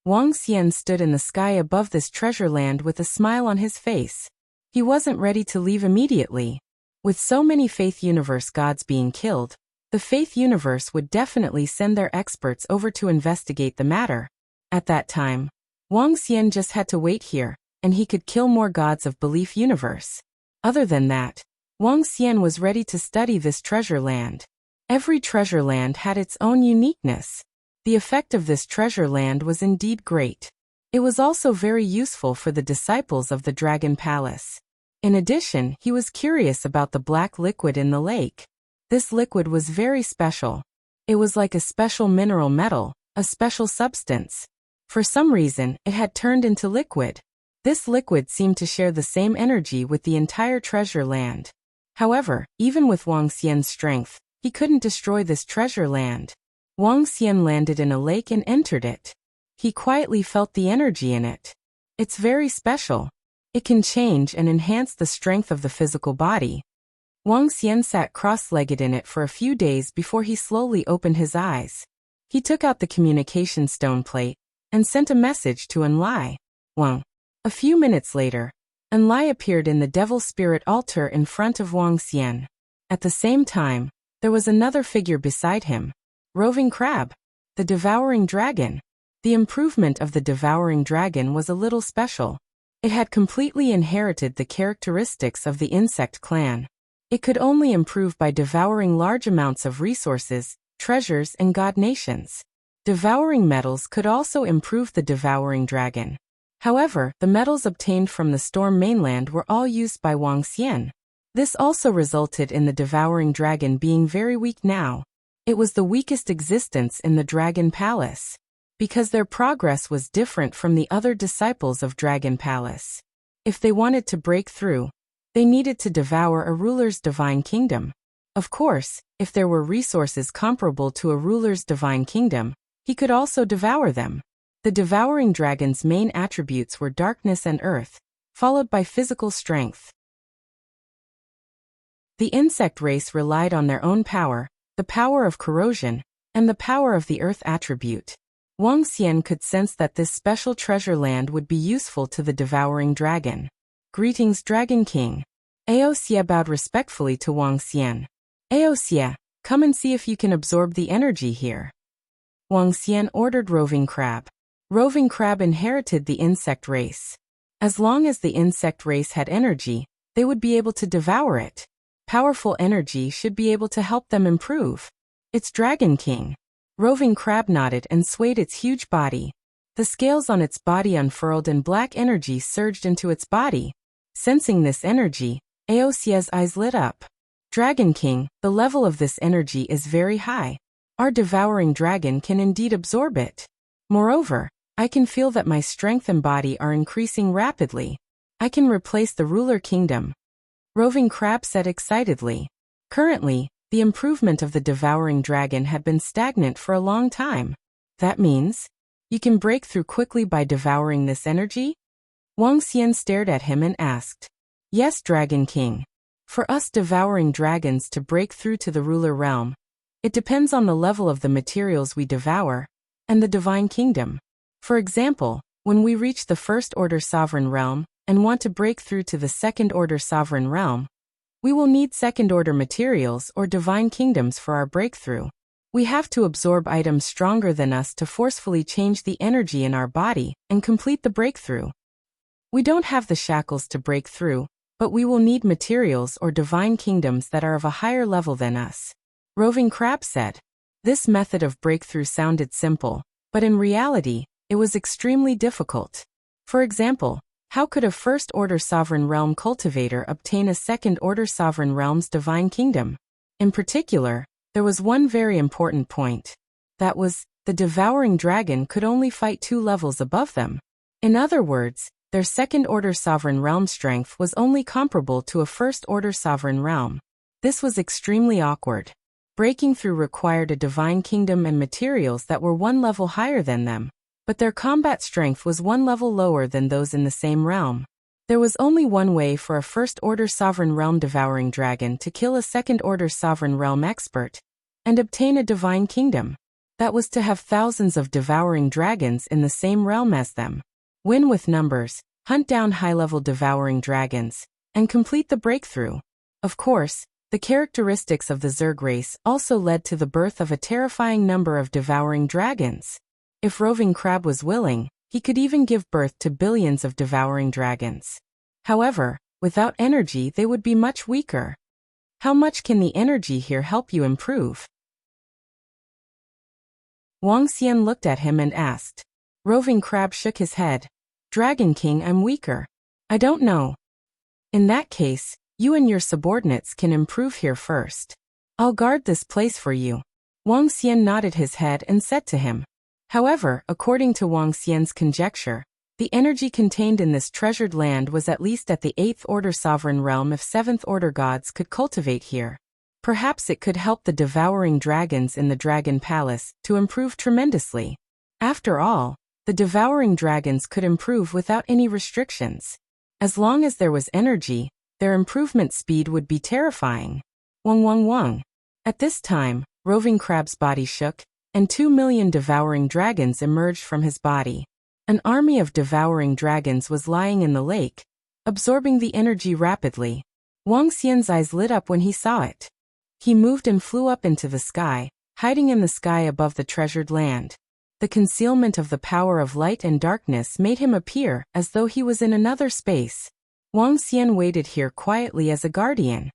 Wang Xian stood in the sky above this treasure land with a smile on his face. He wasn't ready to leave immediately. With so many Faith Universe gods being killed, the Faith Universe would definitely send their experts over to investigate the matter. At that time, Wang Xian just had to wait here, and he could kill more gods of belief universe. Other than that, Wang Xian was ready to study this treasure land. Every treasure land had its own uniqueness. The effect of this treasure land was indeed great. It was also very useful for the disciples of the Dragon Palace. In addition, he was curious about the black liquid in the lake. This liquid was very special. It was like a special mineral metal, a special substance. For some reason, it had turned into liquid. This liquid seemed to share the same energy with the entire treasure land. However, even with Wang Xian's strength, he couldn't destroy this treasure land. Wang Xian landed in a lake and entered it. He quietly felt the energy in it. It's very special. It can change and enhance the strength of the physical body. Wang Xian sat cross-legged in it for a few days before he slowly opened his eyes. He took out the communication stone plate and sent a message to Enlai. Wang. A few minutes later, Enlai appeared in the devil spirit altar in front of Wang Xian. At the same time, there was another figure beside him. Roving Crab. The Devouring Dragon. The improvement of the Devouring Dragon was a little special. It had completely inherited the characteristics of the insect clan. It could only improve by devouring large amounts of resources, treasures, and god nations. Devouring metals could also improve the devouring dragon. However, the metals obtained from the storm mainland were all used by Wuxia. This also resulted in the devouring dragon being very weak now. It was the weakest existence in the Dragon Palace. Because their progress was different from the other disciples of Dragon Palace. If they wanted to break through, they needed to devour a ruler's divine kingdom. Of course, if there were resources comparable to a ruler's divine kingdom, he could also devour them. The devouring dragon's main attributes were darkness and earth, followed by physical strength. The insect race relied on their own power, the power of corrosion, and the power of the earth attribute. Wuxia could sense that this special treasure land would be useful to the devouring dragon. Greetings, Dragon King. Aosia bowed respectfully to Wuxia. Aosia, come and see if you can absorb the energy here. Wuxia ordered Roving Crab. Roving Crab inherited the insect race. As long as the insect race had energy, they would be able to devour it. Powerful energy should be able to help them improve. It's Dragon King. Roving Crab nodded and swayed its huge body. The scales on its body unfurled and black energy surged into its body. Sensing this energy, Aosia's eyes lit up. Dragon King, the level of this energy is very high. Our devouring dragon can indeed absorb it. Moreover, I can feel that my strength and body are increasing rapidly. I can replace the ruler kingdom. Roving Crab said excitedly. Currently, the improvement of the devouring dragon had been stagnant for a long time. That means, you can break through quickly by devouring this energy? Wuxia stared at him and asked. Yes, Dragon King. For us devouring dragons to break through to the ruler realm, it depends on the level of the materials we devour, and the divine kingdom. For example, when we reach the first order sovereign realm, and want to break through to the second order sovereign realm, we will need second order materials or divine kingdoms for our breakthrough. We have to absorb items stronger than us to forcefully change the energy in our body and complete the breakthrough. We don't have the shackles to break through, but we will need materials or divine kingdoms that are of a higher level than us. Roving Crab said. This method of breakthrough sounded simple, but in reality, it was extremely difficult. For example, how could a first-order sovereign realm cultivator obtain a second-order sovereign realm's divine kingdom? In particular, there was one very important point. That was, the devouring dragon could only fight 2 levels above them. In other words, their second-order sovereign realm strength was only comparable to a first-order sovereign realm. This was extremely awkward. Breaking through required a divine kingdom and materials that were 1 level higher than them, but their combat strength was 1 level lower than those in the same realm. There was only one way for a first-order sovereign realm devouring dragon to kill a second-order sovereign realm expert and obtain a divine kingdom. That was to have thousands of devouring dragons in the same realm as them. Win with numbers, hunt down high-level devouring dragons, and complete the breakthrough. Of course, the characteristics of the Zerg race also led to the birth of a terrifying number of devouring dragons. If Roving Crab was willing, he could even give birth to billions of devouring dragons. However, without energy they would be much weaker. How much can the energy here help you improve? Wuxia looked at him and asked. Roving Crab shook his head. Dragon King, I'm weaker. I don't know. In that case, you and your subordinates can improve here first. I'll guard this place for you. Wuxia nodded his head and said to him. However, according to Wuxia's conjecture, the energy contained in this treasured land was at least at the 8th order sovereign realm if 7th order gods could cultivate here. Perhaps it could help the devouring dragons in the Dragon Palace to improve tremendously. After all, the devouring dragons could improve without any restrictions. As long as there was energy, their improvement speed would be terrifying. Wong. At this time, Roving Crab's body shook, and 2 million devouring dragons emerged from his body. An army of devouring dragons was lying in the lake, absorbing the energy rapidly. Wuxia's eyes lit up when he saw it. He moved and flew up into the sky, hiding in the sky above the treasured land. The concealment of the power of light and darkness made him appear as though he was in another space. Wang Xian waited here quietly as a guardian.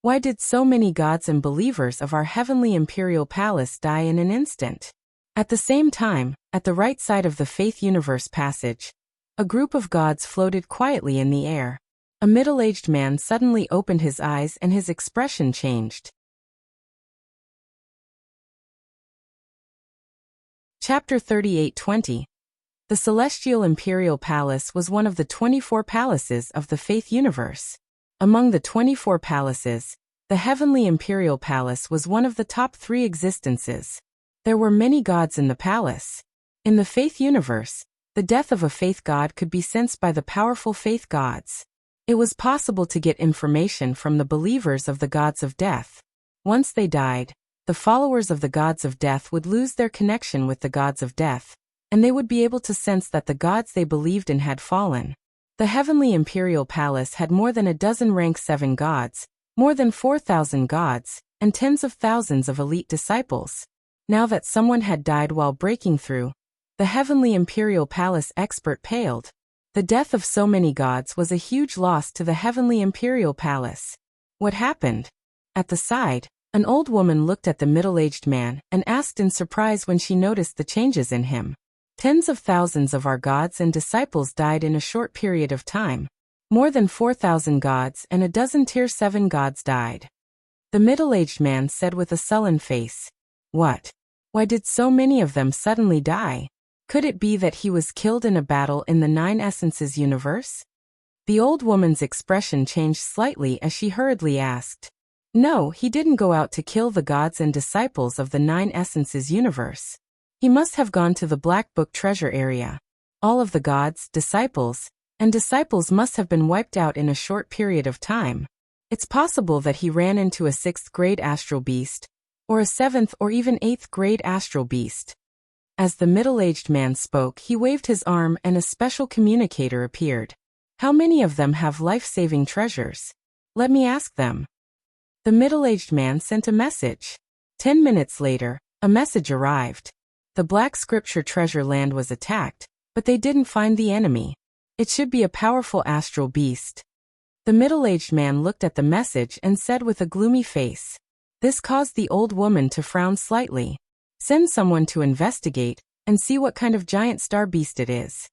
Why did so many gods and believers of our heavenly imperial palace die in an instant? At the same time, at the right side of the Faith Universe passage, a group of gods floated quietly in the air. A middle-aged man suddenly opened his eyes and his expression changed. Chapter 38:20. The Celestial Imperial Palace was one of the 24 palaces of the Faith Universe. Among the 24 palaces, the Heavenly Imperial Palace was one of the top 3 existences. There were many gods in the palace. In the Faith Universe, the death of a faith god could be sensed by the powerful faith gods. It was possible to get information from the believers of the gods of death. Once they died, the followers of the gods of death would lose their connection with the gods of death, and they would be able to sense that the gods they believed in had fallen. The Heavenly Imperial Palace had more than a dozen rank 7 gods, more than 4,000 gods, and tens of thousands of elite disciples. Now that someone had died while breaking through, the Heavenly Imperial Palace expert paled. The death of so many gods was a huge loss to the Heavenly Imperial Palace. What happened? At the side, an old woman looked at the middle-aged man and asked in surprise when she noticed the changes in him. Tens of thousands of our gods and disciples died in a short period of time. More than 4,000 gods and a dozen Tier 7 gods died. The middle-aged man said with a sullen face. What? Why did so many of them suddenly die? Could it be that he was killed in a battle in the 9 Essences universe? The old woman's expression changed slightly as she hurriedly asked. No, he didn't go out to kill the gods and disciples of the 9 Essences universe. He must have gone to the Black Book treasure area. All of the gods, disciples must have been wiped out in a short period of time. It's possible that he ran into a 6th grade astral beast, or a 7th or even 8th grade astral beast. As the middle-aged man spoke, he waved his arm and a special communicator appeared. How many of them have life-saving treasures? Let me ask them. The middle-aged man sent a message. 10 minutes later, a message arrived. The Black Scripture treasure land was attacked, but they didn't find the enemy. It should be a powerful astral beast. The middle-aged man looked at the message and said with a gloomy face. This caused the old woman to frown slightly. Send someone to investigate and see what kind of giant star beast it is.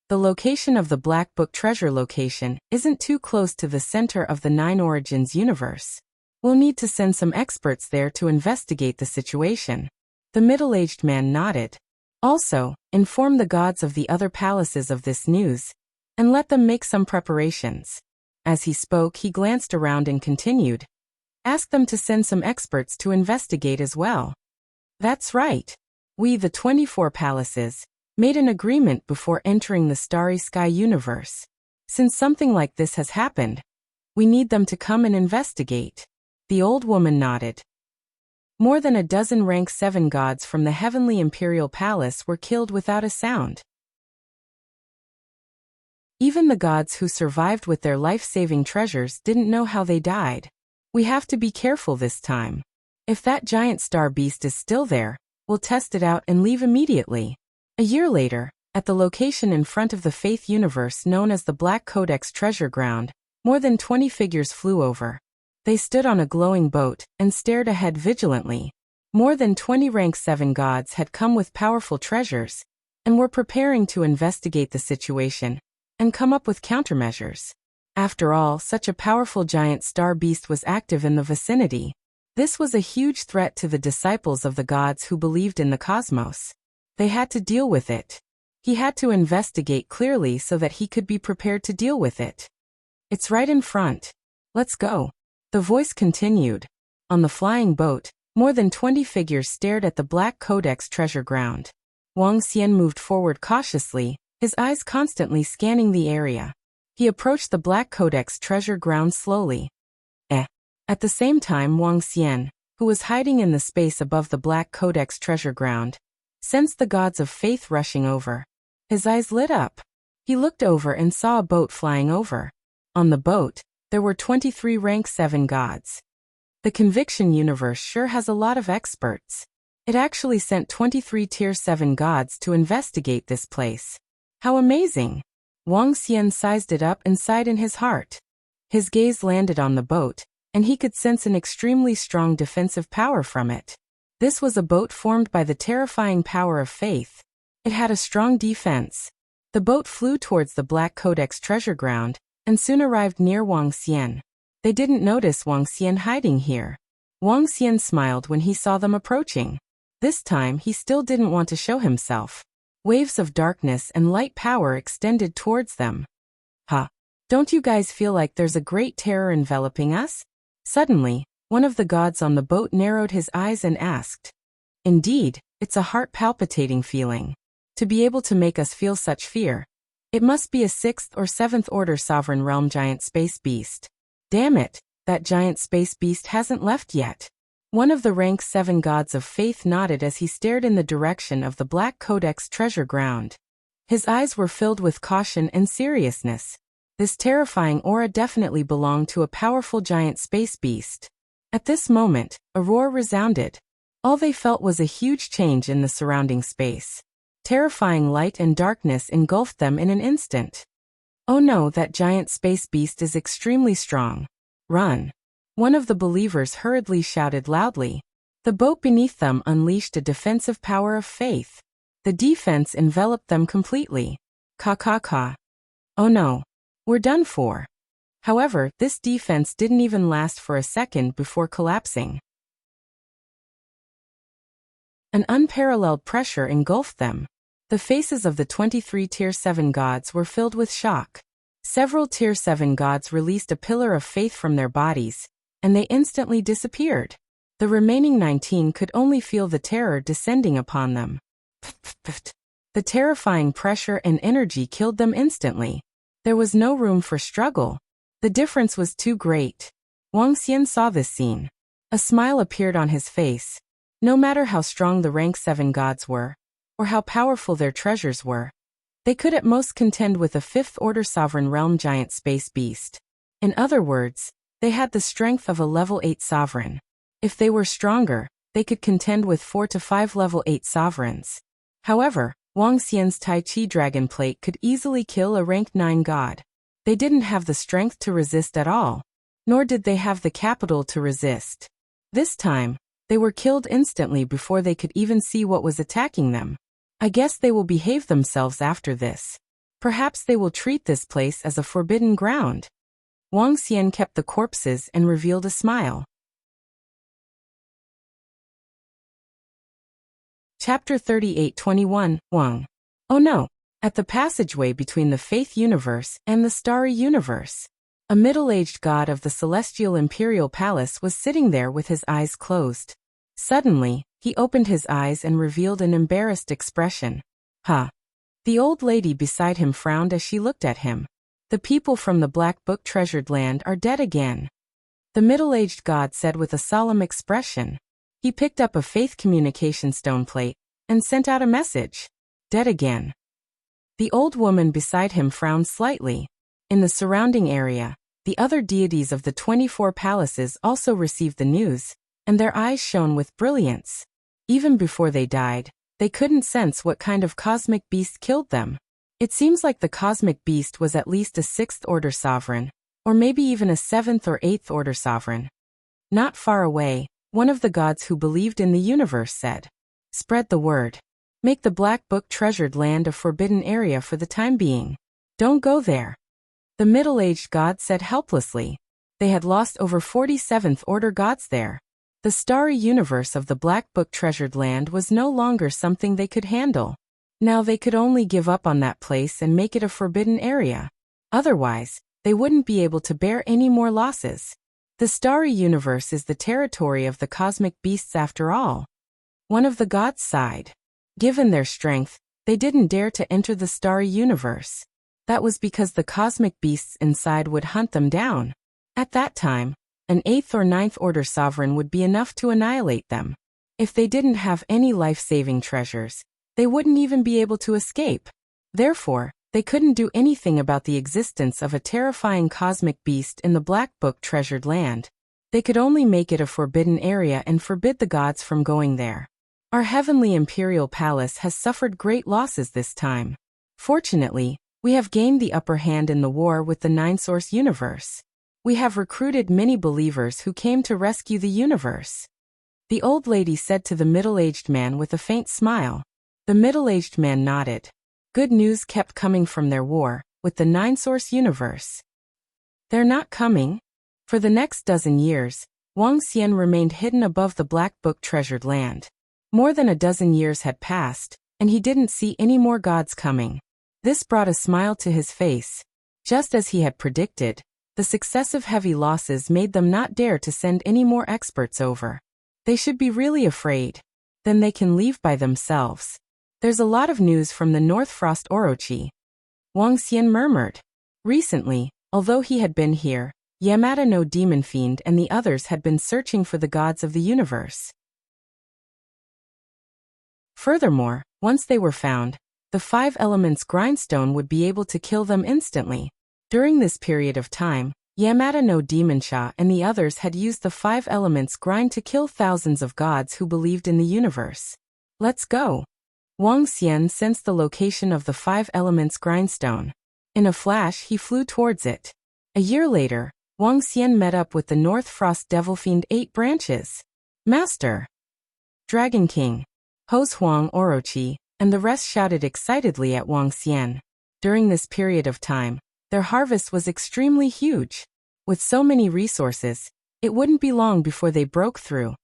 The location of the Black Book treasure location isn't too close to the center of the 9 Origins universe. We'll need to send some experts there to investigate the situation. The middle-aged man nodded. Also, inform the gods of the other palaces of this news, and let them make some preparations. As he spoke, he glanced around and continued. Ask them to send some experts to investigate as well. That's right. We, the 24 palaces, made an agreement before entering the Starry Sky universe. Since something like this has happened, we need them to come and investigate. The old woman nodded. More than a dozen rank 7 gods from the Heavenly Imperial Palace were killed without a sound. Even the gods who survived with their life-saving treasures didn't know how they died. We have to be careful this time. If that giant star beast is still there, we'll test it out and leave immediately. A year later, at the location in front of the Faith Universe known as the Black Codex Treasure Ground, more than 20 figures flew over. They stood on a glowing boat and stared ahead vigilantly. More than 20 rank 7 gods had come with powerful treasures, and were preparing to investigate the situation and come up with countermeasures. After all, such a powerful giant star beast was active in the vicinity. This was a huge threat to the disciples of the gods who believed in the cosmos. They had to deal with it. He had to investigate clearly so that he could be prepared to deal with it. It's right in front. Let's go. The voice continued. On the flying boat, more than 20 figures stared at the Black Codex treasure ground. Wang Xian moved forward cautiously, his eyes constantly scanning the area. He approached the Black Codex treasure ground slowly. At the same time, Wang Xian, who was hiding in the space above the Black Codex treasure ground, sensed the gods of faith rushing over. His eyes lit up. He looked over and saw a boat flying over. On the boat, there were 23 rank 7 gods. The Conviction universe sure has a lot of experts. It actually sent 23 Tier 7 gods to investigate this place. How amazing! Wang Xian sized it up and sighed in his heart. His gaze landed on the boat, and he could sense an extremely strong defensive power from it. This was a boat formed by the terrifying power of faith. It had a strong defense. The boat flew towards the Black Codex treasure ground, and soon arrived near Wang Xian. They didn't notice Wang Xian hiding here. Wang Xian smiled when he saw them approaching. This time he still didn't want to show himself. Waves of darkness and light power extended towards them. Huh! Don't you guys feel like there's a great terror enveloping us? Suddenly, one of the gods on the boat narrowed his eyes and asked. Indeed, it's a heart-palpitating feeling. To be able to make us feel such fear. It must be a 6th or 7th order sovereign realm giant space beast. Damn it, that giant space beast hasn't left yet. One of the rank 7 gods of faith nodded as he stared in the direction of the Black Codex treasure ground. His eyes were filled with caution and seriousness. This terrifying aura definitely belonged to a powerful giant space beast. At this moment, a roar resounded. All they felt was a huge change in the surrounding space. Terrifying light and darkness engulfed them in an instant. Oh no, that giant space beast is extremely strong. Run! One of the believers hurriedly shouted loudly. The boat beneath them unleashed a defensive power of faith. The defense enveloped them completely. Ka. Oh no. We're done for. However, this defense didn't even last for a second before collapsing. An unparalleled pressure engulfed them. The faces of the 23 Tier 7 gods were filled with shock. Several Tier 7 gods released a pillar of faith from their bodies, and they instantly disappeared. The remaining 19 could only feel the terror descending upon them. The terrifying pressure and energy killed them instantly. There was no room for struggle. The difference was too great. Wang Xian saw this scene. A smile appeared on his face. No matter how strong the rank 7 gods were, or how powerful their treasures were, they could at most contend with a 5th order sovereign realm giant space beast. In other words, they had the strength of a level 8 sovereign. If they were stronger, they could contend with 4 to 5 level 8 sovereigns. However, Wang Xian's Tai Chi Dragon Plate could easily kill a rank 9 god. They didn't have the strength to resist at all, nor did they have the capital to resist. This time, they were killed instantly before they could even see what was attacking them. I guess they will behave themselves after this. Perhaps they will treat this place as a forbidden ground. Wang Xian kept the corpses and revealed a smile. Chapter 38-21, Wang. Oh no! At the passageway between the Faith Universe and the Starry Universe, a middle-aged god of the Celestial Imperial Palace was sitting there with his eyes closed. Suddenly, he opened his eyes and revealed an embarrassed expression. Huh. The old lady beside him frowned as she looked at him. The people from the Black Book treasured land are dead again. The middle-aged god said with a solemn expression. He picked up a faith communication stone plate and sent out a message. Dead again. The old woman beside him frowned slightly. In the surrounding area, the other deities of the 24 palaces also received the news, and their eyes shone with brilliance. Even before they died, they couldn't sense what kind of cosmic beast killed them. It seems like the cosmic beast was at least a 6th order sovereign, or maybe even a 7th or 8th order sovereign. Not far away, one of the gods who believed in the universe said, "Spread the word. Make the Black Book treasured land a forbidden area for the time being. Don't go there." The middle-aged god said helplessly. They had lost over 40 7th order gods there. The starry universe of the Black Book treasured land was no longer something they could handle. Now they could only give up on that place and make it a forbidden area. Otherwise, they wouldn't be able to bear any more losses. The starry universe is the territory of the cosmic beasts after all. One of the gods sighed. Given their strength, they didn't dare to enter the starry universe. That was because the cosmic beasts inside would hunt them down. At that time, an 8th or 9th order sovereign would be enough to annihilate them. If they didn't have any life-saving treasures, they wouldn't even be able to escape. Therefore, they couldn't do anything about the existence of a terrifying cosmic beast in the Black Book treasured land. They could only make it a forbidden area and forbid the gods from going there. Our heavenly imperial palace has suffered great losses this time. Fortunately, we have gained the upper hand in the war with the Nine-Source universe. We have recruited many believers who came to rescue the universe. The old lady said to the middle-aged man with a faint smile. The middle-aged man nodded. Good news kept coming from their war with the Nine-Source universe. They're not coming? For the next dozen years, Wang Xian remained hidden above the Black Book treasured land. More than a dozen years had passed, and he didn't see any more gods coming. This brought a smile to his face. Just as he had predicted, the successive heavy losses made them not dare to send any more experts over. They should be really afraid. Then they can leave by themselves. There's a lot of news from the North Frost Orochi. Wang Xian murmured. Recently, although he had been here, Yamada no Demon Fiend and the others had been searching for the gods of the universe. Furthermore, once they were found, the 5 elements grindstone would be able to kill them instantly. During this period of time, Yamada no Demonsha and the others had used the 5 elements grind to kill thousands of gods who believed in the universe. Let's go. Wang Xian sensed the location of the 5 elements grindstone. In a flash he flew towards it. A year later, Wang Xian met up with the North Frost Devil Fiend 8 branches. Master! Dragon King, Hos Huang Orochi, and the rest shouted excitedly at Wang Xian. During this period of time, their harvest was extremely huge. With so many resources, it wouldn't be long before they broke through.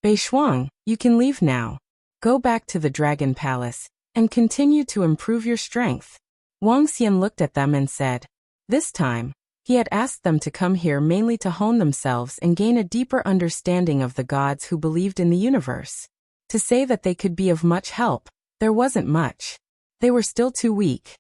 Bei Shuang, you can leave now. Go back to the Dragon Palace, and continue to improve your strength. Wang Xian looked at them and said. This time, he had asked them to come here mainly to hone themselves and gain a deeper understanding of the gods who believed in the universe. To say that they could be of much help, there wasn't much. They were still too weak.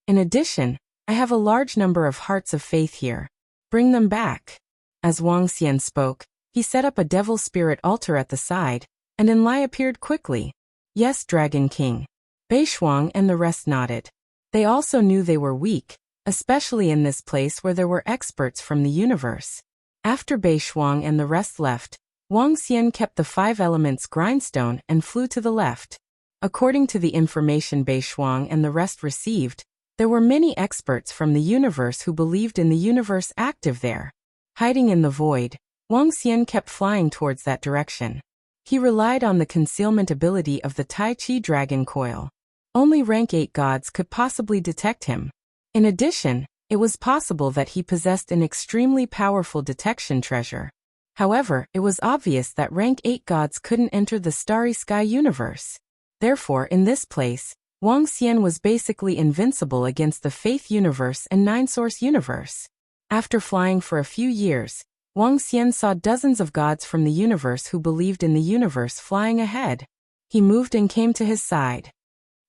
In addition, I have a large number of hearts of faith here. Bring them back. As Wang Xian spoke, he set up a devil spirit altar at the side, and Enlai appeared quickly. Yes, Dragon King. Bei Shuang and the rest nodded. They also knew they were weak, especially in this place where there were experts from the universe. After Bei Shuang and the rest left, Wang Xian kept the 5 elements grindstone and flew to the left. According to the information Bei Shuang and the rest received, there were many experts from the universe who believed in the universe active there. Hiding in the void, Wang Xian kept flying towards that direction. He relied on the concealment ability of the Tai Chi Dragon Coil. Only rank 8 gods could possibly detect him. In addition, it was possible that he possessed an extremely powerful detection treasure. However, it was obvious that rank 8 gods couldn't enter the Starry Sky universe. Therefore, in this place, Wang Xian was basically invincible against the Faith universe and Nine-Source universe. After flying for a few years, Wang Xian saw dozens of gods from the universe who believed in the universe flying ahead. He moved and came to his side.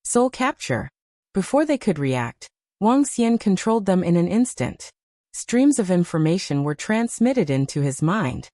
Soul capture. Before they could react, Wang Xian controlled them in an instant. Streams of information were transmitted into his mind.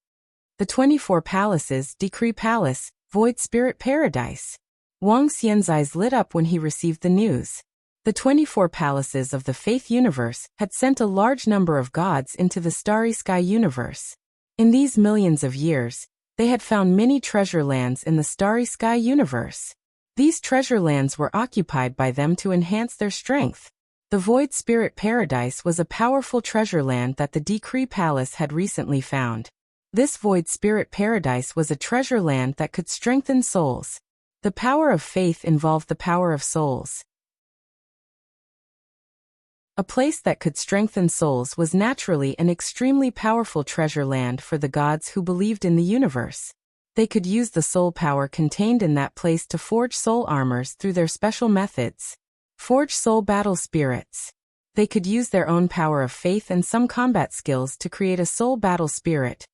The 24 palaces, Decree Palace, Void Spirit Paradise. Wang Xian's eyes lit up when he received the news. The 24 palaces of the Faith universe had sent a large number of gods into the Starry Sky universe. In these millions of years, they had found many treasure lands in the Starry Sky universe. These treasure lands were occupied by them to enhance their strength. The Void Spirit Paradise was a powerful treasure land that the Decree Palace had recently found. This Void Spirit Paradise was a treasure land that could strengthen souls. The power of faith involved the power of souls. A place that could strengthen souls was naturally an extremely powerful treasure land for the gods who believed in the universe. They could use the soul power contained in that place to forge soul armors through their special methods. Forge soul battle spirits. They could use their own power of faith and some combat skills to create a soul battle spirit,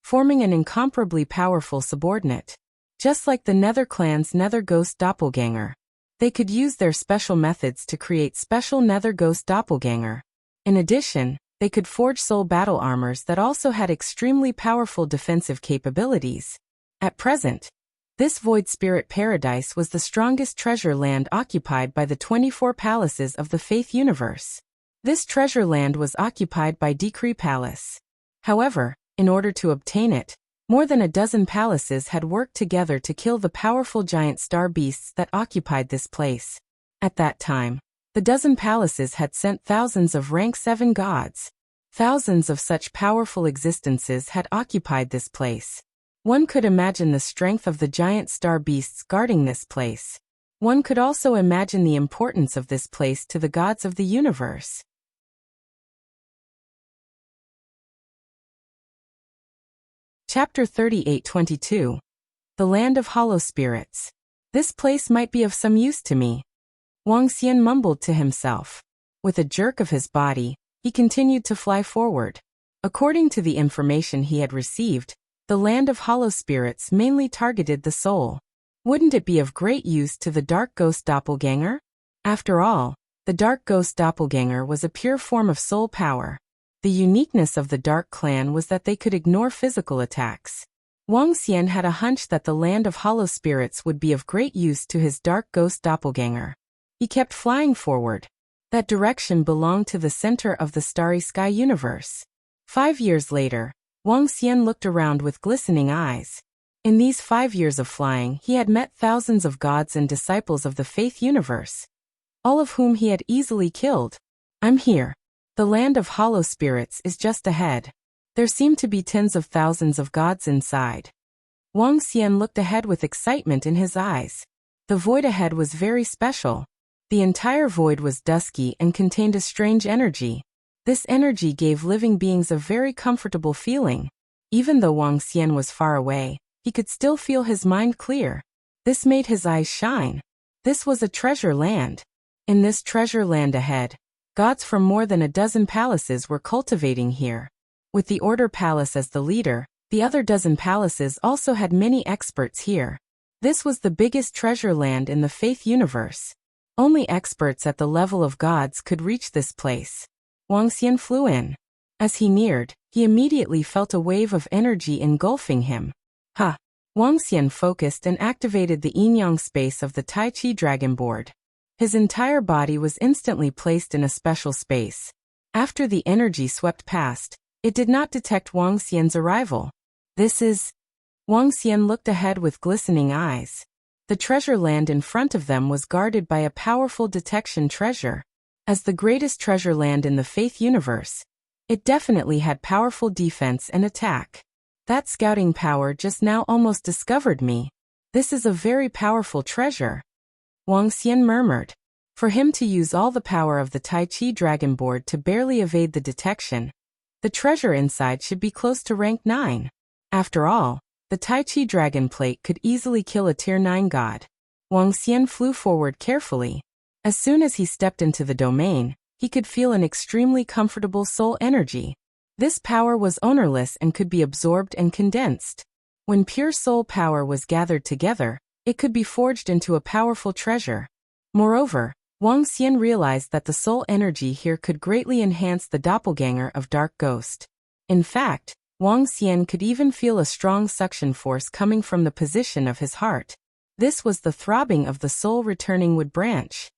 forming an incomparably powerful subordinate. Just like the Nether Clan's Nether Ghost Doppelganger. They could use their special methods to create special Nether Ghost Doppelganger. In addition, they could forge soul battle armors that also had extremely powerful defensive capabilities. At present, this Void Spirit Paradise was the strongest treasure land occupied by the 24 palaces of the Faith universe. This treasure land was occupied by Decree Palace. However, in order to obtain it, More than a dozen palaces had worked together to kill the powerful giant star beasts that occupied this place. At that time, the dozen palaces had sent thousands of rank 7 gods. Thousands of such powerful existences had occupied this place. One could imagine the strength of the giant star beasts guarding this place. One could also imagine the importance of this place to the gods of the universe. Chapter 38:22. The Land of Hollow Spirits. This place might be of some use to me. Wuxia mumbled to himself. With a jerk of his body, he continued to fly forward. According to the information he had received, the Land of Hollow Spirits mainly targeted the soul. Wouldn't it be of great use to the Dark Ghost Doppelganger? After all, the Dark Ghost Doppelganger was a pure form of soul power. The uniqueness of the Dark Clan was that they could ignore physical attacks. Wuxia had a hunch that the Land of Hollow Spirits would be of great use to his Dark Ghost Doppelganger. He kept flying forward. That direction belonged to the center of the starry sky universe. 5 years later, Wuxia looked around with glistening eyes. In these 5 years of flying, he had met thousands of gods and disciples of the faith universe, all of whom he had easily killed. I'm here. The Land of Hollow Spirits is just ahead. There seemed to be tens of thousands of gods inside. Wuxia looked ahead with excitement in his eyes. The void ahead was very special. The entire void was dusky and contained a strange energy. This energy gave living beings a very comfortable feeling. Even though Wuxia was far away, he could still feel his mind clear. This made his eyes shine. This was a treasure land. In this treasure land ahead, gods from more than a dozen palaces were cultivating here. With the Order Palace as the leader, the other dozen palaces also had many experts here. This was the biggest treasure land in the faith universe. Only experts at the level of gods could reach this place. Wuxia flew in. As he neared, he immediately felt a wave of energy engulfing him. Ha! Wuxia focused and activated the yin-yang space of the Tai Chi Dragon Board. His entire body was instantly placed in a special space. After the energy swept past, it did not detect Wuxia's arrival. This is... Wuxia looked ahead with glistening eyes. The treasure land in front of them was guarded by a powerful detection treasure. As the greatest treasure land in the faith universe, it definitely had powerful defense and attack. That scouting power just now almost discovered me. This is a very powerful treasure. Wuxia murmured. For him to use all the power of the Tai Chi Dragon Board to barely evade the detection, the treasure inside should be close to rank 9. After all, the Tai Chi Dragon Plate could easily kill a tier 9 god. Wuxia flew forward carefully. As soon as he stepped into the domain, he could feel an extremely comfortable soul energy. This power was ownerless and could be absorbed and condensed. When pure soul power was gathered together, it could be forged into a powerful treasure. Moreover, Wuxia realized that the soul energy here could greatly enhance the doppelganger of Dark Ghost. In fact, Wuxia could even feel a strong suction force coming from the position of his heart. This was the throbbing of the soul returning wood branch.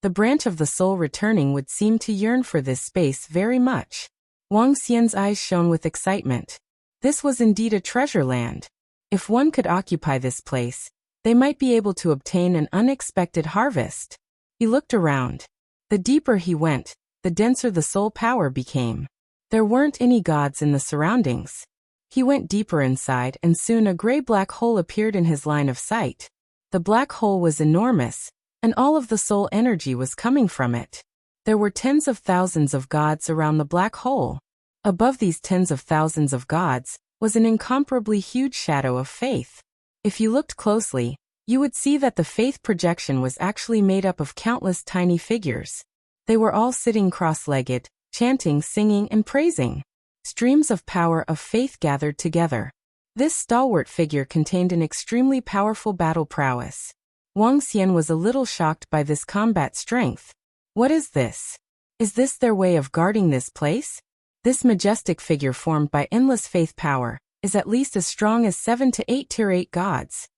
The branch of the soul returning would seem to yearn for this space very much. Wuxia's eyes shone with excitement. This was indeed a treasure land. If one could occupy this place, they might be able to obtain an unexpected harvest. He looked around. The deeper he went, the denser the soul power became. There weren't any gods in the surroundings. He went deeper inside and soon a gray-black hole appeared in his line of sight. The black hole was enormous, and all of the soul energy was coming from it. There were tens of thousands of gods around the black hole. Above these tens of thousands of gods was an incomparably huge shadow of faith. If you looked closely, you would see that the faith projection was actually made up of countless tiny figures. They were all sitting cross-legged, chanting, singing, and praising. Streams of power of faith gathered together. This stalwart figure contained an extremely powerful battle prowess. Wuxia was a little shocked by this combat strength. What is this? Is this their way of guarding this place? This majestic figure formed by endless faith power is at least as strong as 7 to 8 tier 8 gods.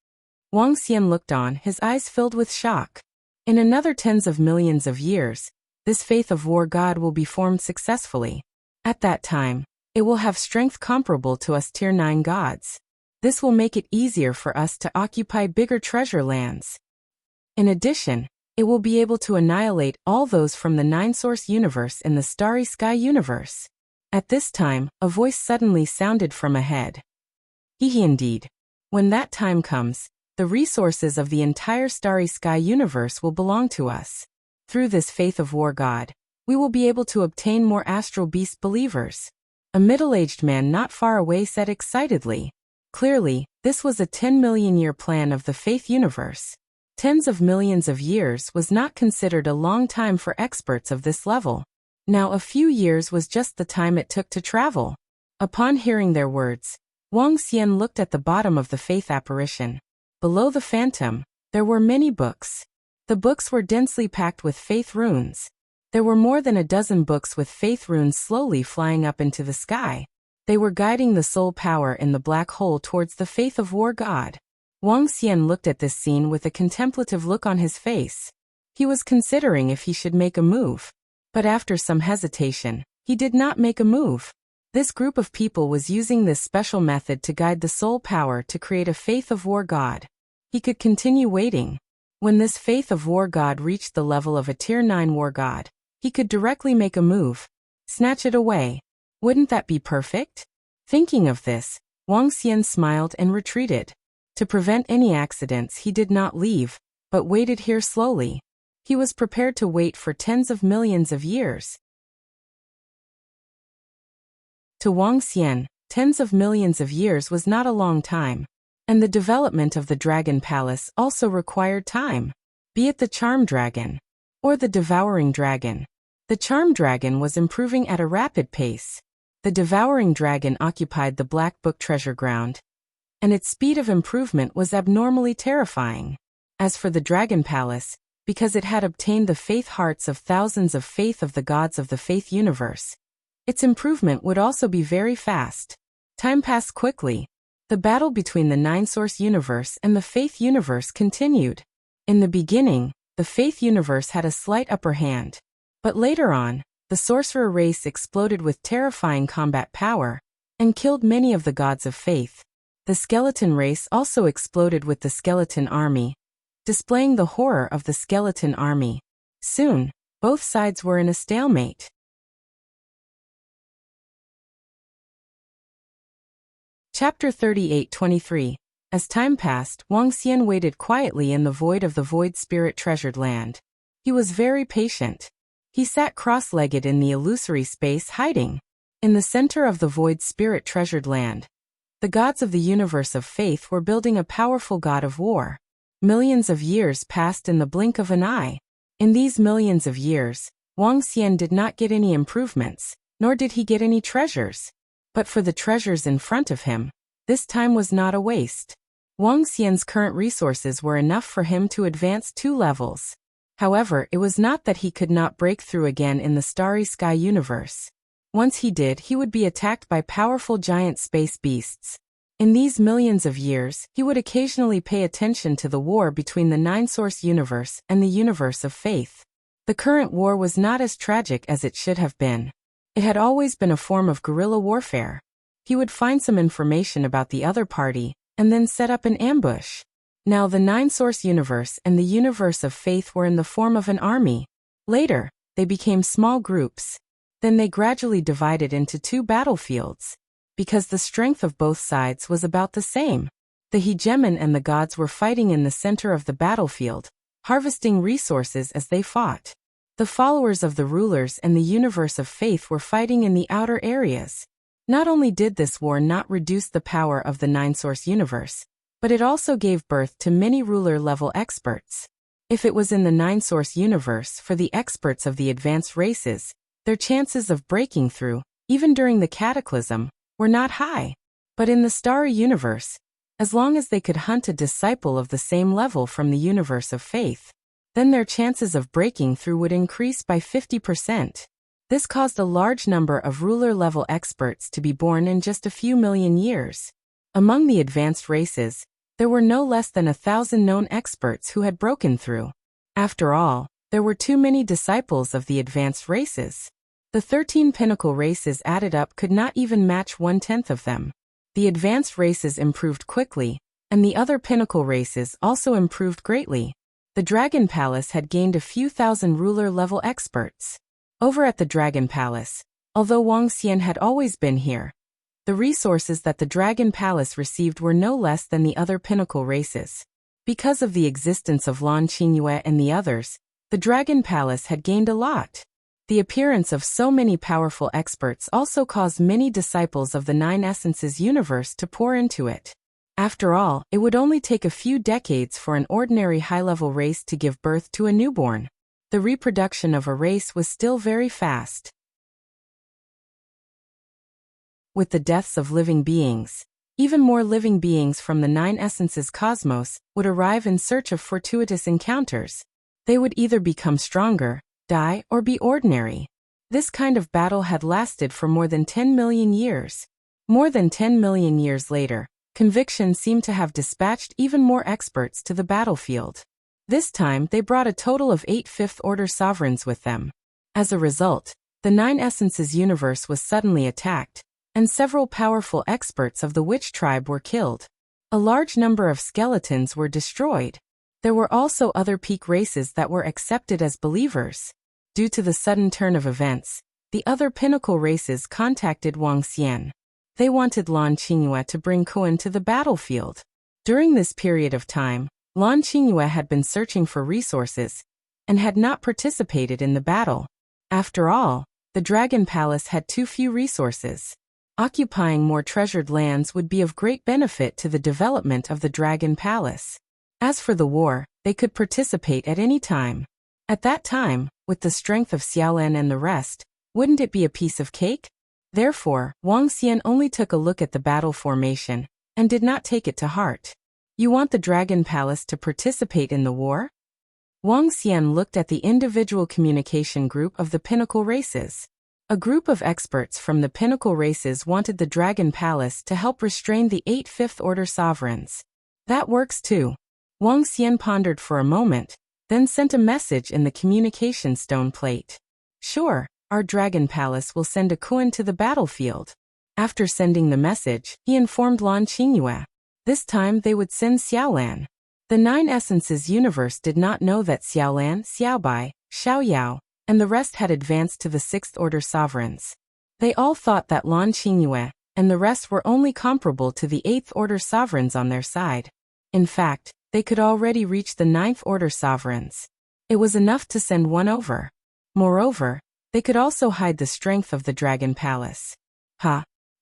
Wuxia looked on, his eyes filled with shock. In another tens of millions of years, this faith of war god will be formed successfully. At that time, It will have strength comparable to us Tier 9 gods. This will make it easier for us to occupy bigger treasure lands. In addition, it will be able to annihilate all those from the 9-source universe in the Starry Sky universe. At this time, a voice suddenly sounded from ahead. Indeed. When that time comes, the resources of the entire Starry Sky universe will belong to us. Through this faith of war god, we will be able to obtain more astral beast believers. A middle-aged man not far away said excitedly. Clearly, this was a 10-million-year plan of the faith universe. Tens of millions of years was not considered a long time for experts of this level. Now a few years was just the time it took to travel. Upon hearing their words, Wuxia looked at the bottom of the faith apparition. Below the phantom, there were many books. The books were densely packed with faith runes. There were more than a dozen books with faith runes slowly flying up into the sky. They were guiding the soul power in the black hole towards the faith of war god. Wuxia looked at this scene with a contemplative look on his face. He was considering if he should make a move. But after some hesitation, he did not make a move. This group of people was using this special method to guide the soul power to create a faith of war god. He could continue waiting. When this faith of war god reached the level of a Tier 9 war god, he could directly make a move. Snatch it away. Wouldn't that be perfect? Thinking of this, Wuxia smiled and retreated. To prevent any accidents, he did not leave, but waited here slowly. He was prepared to wait for tens of millions of years. To Wuxia, tens of millions of years was not a long time. And the development of the Dragon Palace also required time. Be it the Charm Dragon or the Devouring Dragon. The Charm Dragon was improving at a rapid pace. The Devouring Dragon occupied the Black Book treasure ground, and its speed of improvement was abnormally terrifying. As for the Dragon Palace, because it had obtained the faith hearts of thousands of faith of the gods of the faith universe, its improvement would also be very fast. Time passed quickly. The battle between the 9-source universe and the faith universe continued. In the beginning, the faith universe had a slight upper hand. But later on, the sorcerer race exploded with terrifying combat power and killed many of the gods of faith. The skeleton race also exploded with the skeleton army, displaying the horror of the skeleton army. Soon, both sides were in a stalemate. Chapter 38-23. As time passed, Wuxia waited quietly in the void of the void spirit treasured land. He was very patient. He sat cross-legged in the illusory space hiding. In the center of the void spirit treasured land, the gods of the universe of faith were building a powerful god of war. Millions of years passed in the blink of an eye. In these millions of years, Wuxia did not get any improvements, nor did he get any treasures. But for the treasures in front of him, this time was not a waste. Wuxia's current resources were enough for him to advance 2 levels. However, it was not that he could not break through again in the Starry Sky universe. Once he did, he would be attacked by powerful giant space beasts. In these millions of years, he would occasionally pay attention to the war between the 9-source universe and the universe of faith. The current war was not as tragic as it should have been. It had always been a form of guerrilla warfare. He would find some information about the other party, and then set up an ambush. Now the 9-source universe and the universe of faith were in the form of an army. Later, they became small groups. Then they gradually divided into 2 battlefields. Because the strength of both sides was about the same. The hegemon and the gods were fighting in the center of the battlefield, harvesting resources as they fought. The followers of the rulers and the universe of faith were fighting in the outer areas. Not only did this war not reduce the power of the 9-source universe, but it also gave birth to many ruler-level experts. If it was in the 9-source universe for the experts of the advanced races, their chances of breaking through, even during the cataclysm, were not high. But in the starry universe, as long as they could hunt a disciple of the same level from the universe of faith, then their chances of breaking through would increase by 50%. This caused a large number of ruler-level experts to be born in just a few million years. Among the advanced races, there were no less than 1,000 known experts who had broken through. After all, there were too many disciples of the advanced races. The 13 pinnacle races added up could not even match 1/10 of them. The advanced races improved quickly, and the other pinnacle races also improved greatly. The Dragon Palace had gained a few thousand ruler-level experts. Over at the Dragon Palace, although Wang Xian had always been here, the resources that the Dragon Palace received were no less than the other pinnacle races. Because of the existence of Lan Qingyue and the others, the Dragon Palace had gained a lot. The appearance of so many powerful experts also caused many disciples of the Nine Essences universe to pour into it. After all, it would only take a few decades for an ordinary high-level race to give birth to a newborn. The reproduction of a race was still very fast. With the deaths of living beings, even more living beings from the Nine Essences cosmos would arrive in search of fortuitous encounters. They would either become stronger, die, or be ordinary. This kind of battle had lasted for more than 10 million years. More than 10 million years later, Conviction seemed to have dispatched even more experts to the battlefield. This time they brought a total of 8 fifth-order sovereigns with them. As a result, the Nine Essences universe was suddenly attacked, and several powerful experts of the witch tribe were killed. A large number of skeletons were destroyed. There were also other peak races that were accepted as believers. Due to the sudden turn of events, the other pinnacle races contacted Wang Xian. They wanted Lan Qingyue to bring Kuan to the battlefield. During this period of time, Lan Qingyue had been searching for resources and had not participated in the battle. After all, the Dragon Palace had too few resources. Occupying more treasured lands would be of great benefit to the development of the Dragon Palace. As for the war, they could participate at any time. At that time, with the strength of Xiaolan and the rest, wouldn't it be a piece of cake? Therefore, Wang Xian only took a look at the battle formation and did not take it to heart. You want the Dragon Palace to participate in the war? Wang Xian looked at the individual communication group of the pinnacle races. A group of experts from the pinnacle races wanted the Dragon Palace to help restrain the 8 fifth-order sovereigns. That works too. Wang Xian pondered for a moment, then sent a message in the communication stone plate. Sure, our Dragon Palace will send a Kuan to the battlefield. After sending the message, he informed Lan Qingyue. This time they would send Xiaolan. The Nine Essences universe did not know that Xiaolan, Xiaobai, Xiaoyao, and the rest had advanced to the 6th-order sovereigns. They all thought that Lan Qingyue and the rest were only comparable to the 8th-order sovereigns on their side. In fact, they could already reach the 9th-order sovereigns. It was enough to send one over. Moreover, they could also hide the strength of the Dragon Palace.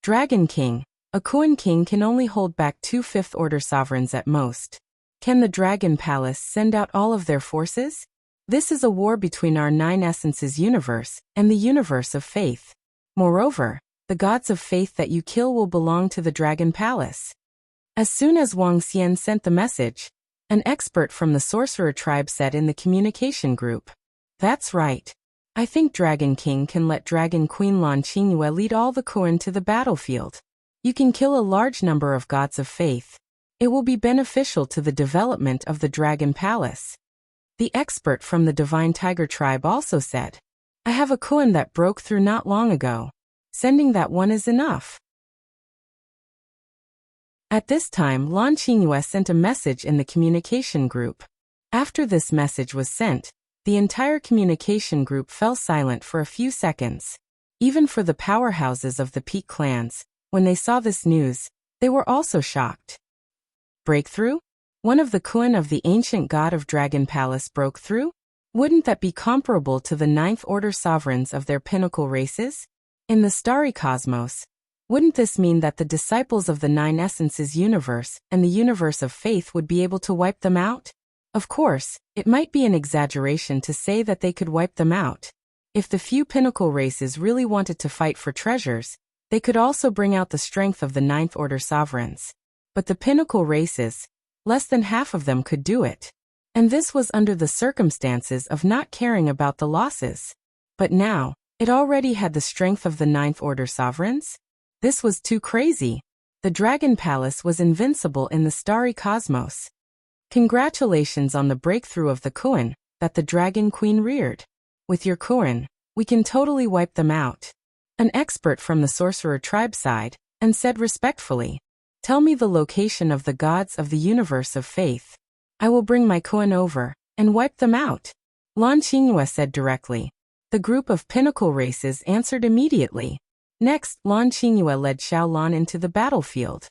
Dragon King. A Kuan king can only hold back 2 fifth-order sovereigns at most. Can the Dragon Palace send out all of their forces? This is a war between our Nine Essences universe and the universe of faith. Moreover, the gods of faith that you kill will belong to the Dragon Palace. As soon as Wang Xian sent the message, an expert from the sorcerer tribe said in the communication group, "That's right. I think Dragon King can let Dragon Queen Lan Qingyue lead all the Kuan to the battlefield. You can kill a large number of gods of faith. It will be beneficial to the development of the Dragon Palace." The expert from the Divine Tiger tribe also said, "I have a Kuan that broke through not long ago. Sending that one is enough." At this time, Lan Qingyue sent a message in the communication group. After this message was sent, the entire communication group fell silent for a few seconds. Even for the powerhouses of the Peak clans, when they saw this news, they were also shocked. Breakthrough? One of the Kuan of the ancient god of Dragon Palace broke through? Wouldn't that be comparable to the 9th-order sovereigns of their pinnacle races? In the starry cosmos, wouldn't this mean that the disciples of the Nine Essences universe and the universe of faith would be able to wipe them out? Of course, it might be an exaggeration to say that they could wipe them out. If the few pinnacle races really wanted to fight for treasures, they could also bring out the strength of the 9th-order sovereigns. But the pinnacle races, less than half of them could do it. And this was under the circumstances of not caring about the losses. But now, it already had the strength of the 9th-order sovereigns? This was too crazy. The Dragon Palace was invincible in the starry cosmos. Congratulations on the breakthrough of the Kuan that the Dragon Queen reared. With your Kuan, We can totally wipe them out. An expert from the sorcerer tribe sighed and said respectfully, "Tell me the location of the gods of the universe of faith. I will bring my koan over and wipe them out." Lan Qingyue said directly. The group of pinnacle races answered immediately. Next, Lan Qingyue led Xiaolan into the battlefield.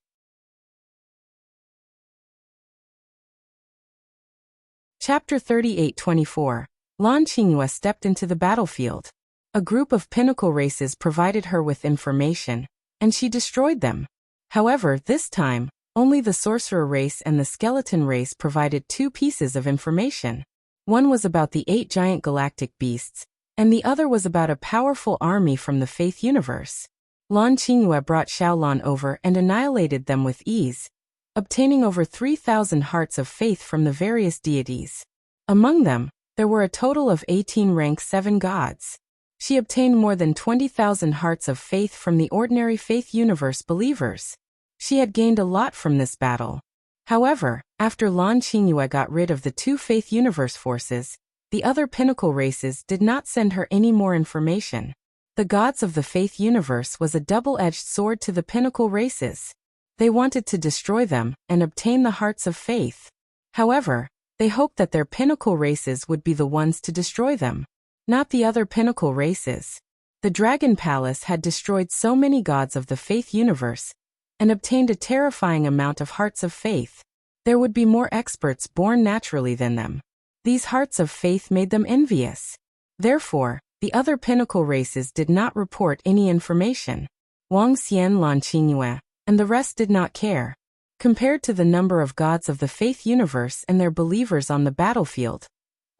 Chapter 38-24. Lan Qingyue stepped into the battlefield. A group of pinnacle races provided her with information, and she destroyed them. However, this time, only the sorcerer race and the skeleton race provided 2 pieces of information. One was about the 8 giant galactic beasts, and the other was about a powerful army from the Faith universe. Lan Qingyue brought Xiaolan over and annihilated them with ease, obtaining over 3,000 hearts of faith from the various deities. Among them, there were a total of 18 rank 7 gods. She obtained more than 20,000 hearts of faith from the ordinary Faith universe believers. She had gained a lot from this battle. However, after Lan Qingyue got rid of the 2 Faith universe forces, the other pinnacle races did not send her any more information. The gods of the Faith universe was a double-edged sword to the pinnacle races. They wanted to destroy them and obtain the hearts of faith. However, they hoped that their pinnacle races would be the ones to destroy them, not the other pinnacle races. The Dragon Palace had destroyed so many gods of the Faith universe and obtained a terrifying amount of hearts of faith. There would be more experts born naturally than them. These hearts of faith made them envious. Therefore, the other pinnacle races did not report any information. Wang Xian, Lan Qingyue, and the rest did not care. Compared to the number of gods of the Faith universe and their believers on the battlefield,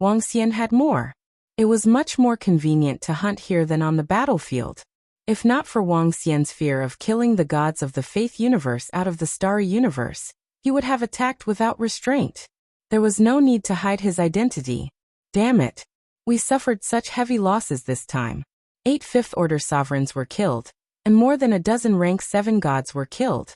Wang Xian had more. It was much more convenient to hunt here than on the battlefield. If not for Wang Xian's fear of killing the gods of the Faith universe out of the starry universe, he would have attacked without restraint. There was no need to hide his identity. Damn it. We suffered such heavy losses this time. 8 fifth-order sovereigns were killed, and more than a dozen rank 7 gods were killed.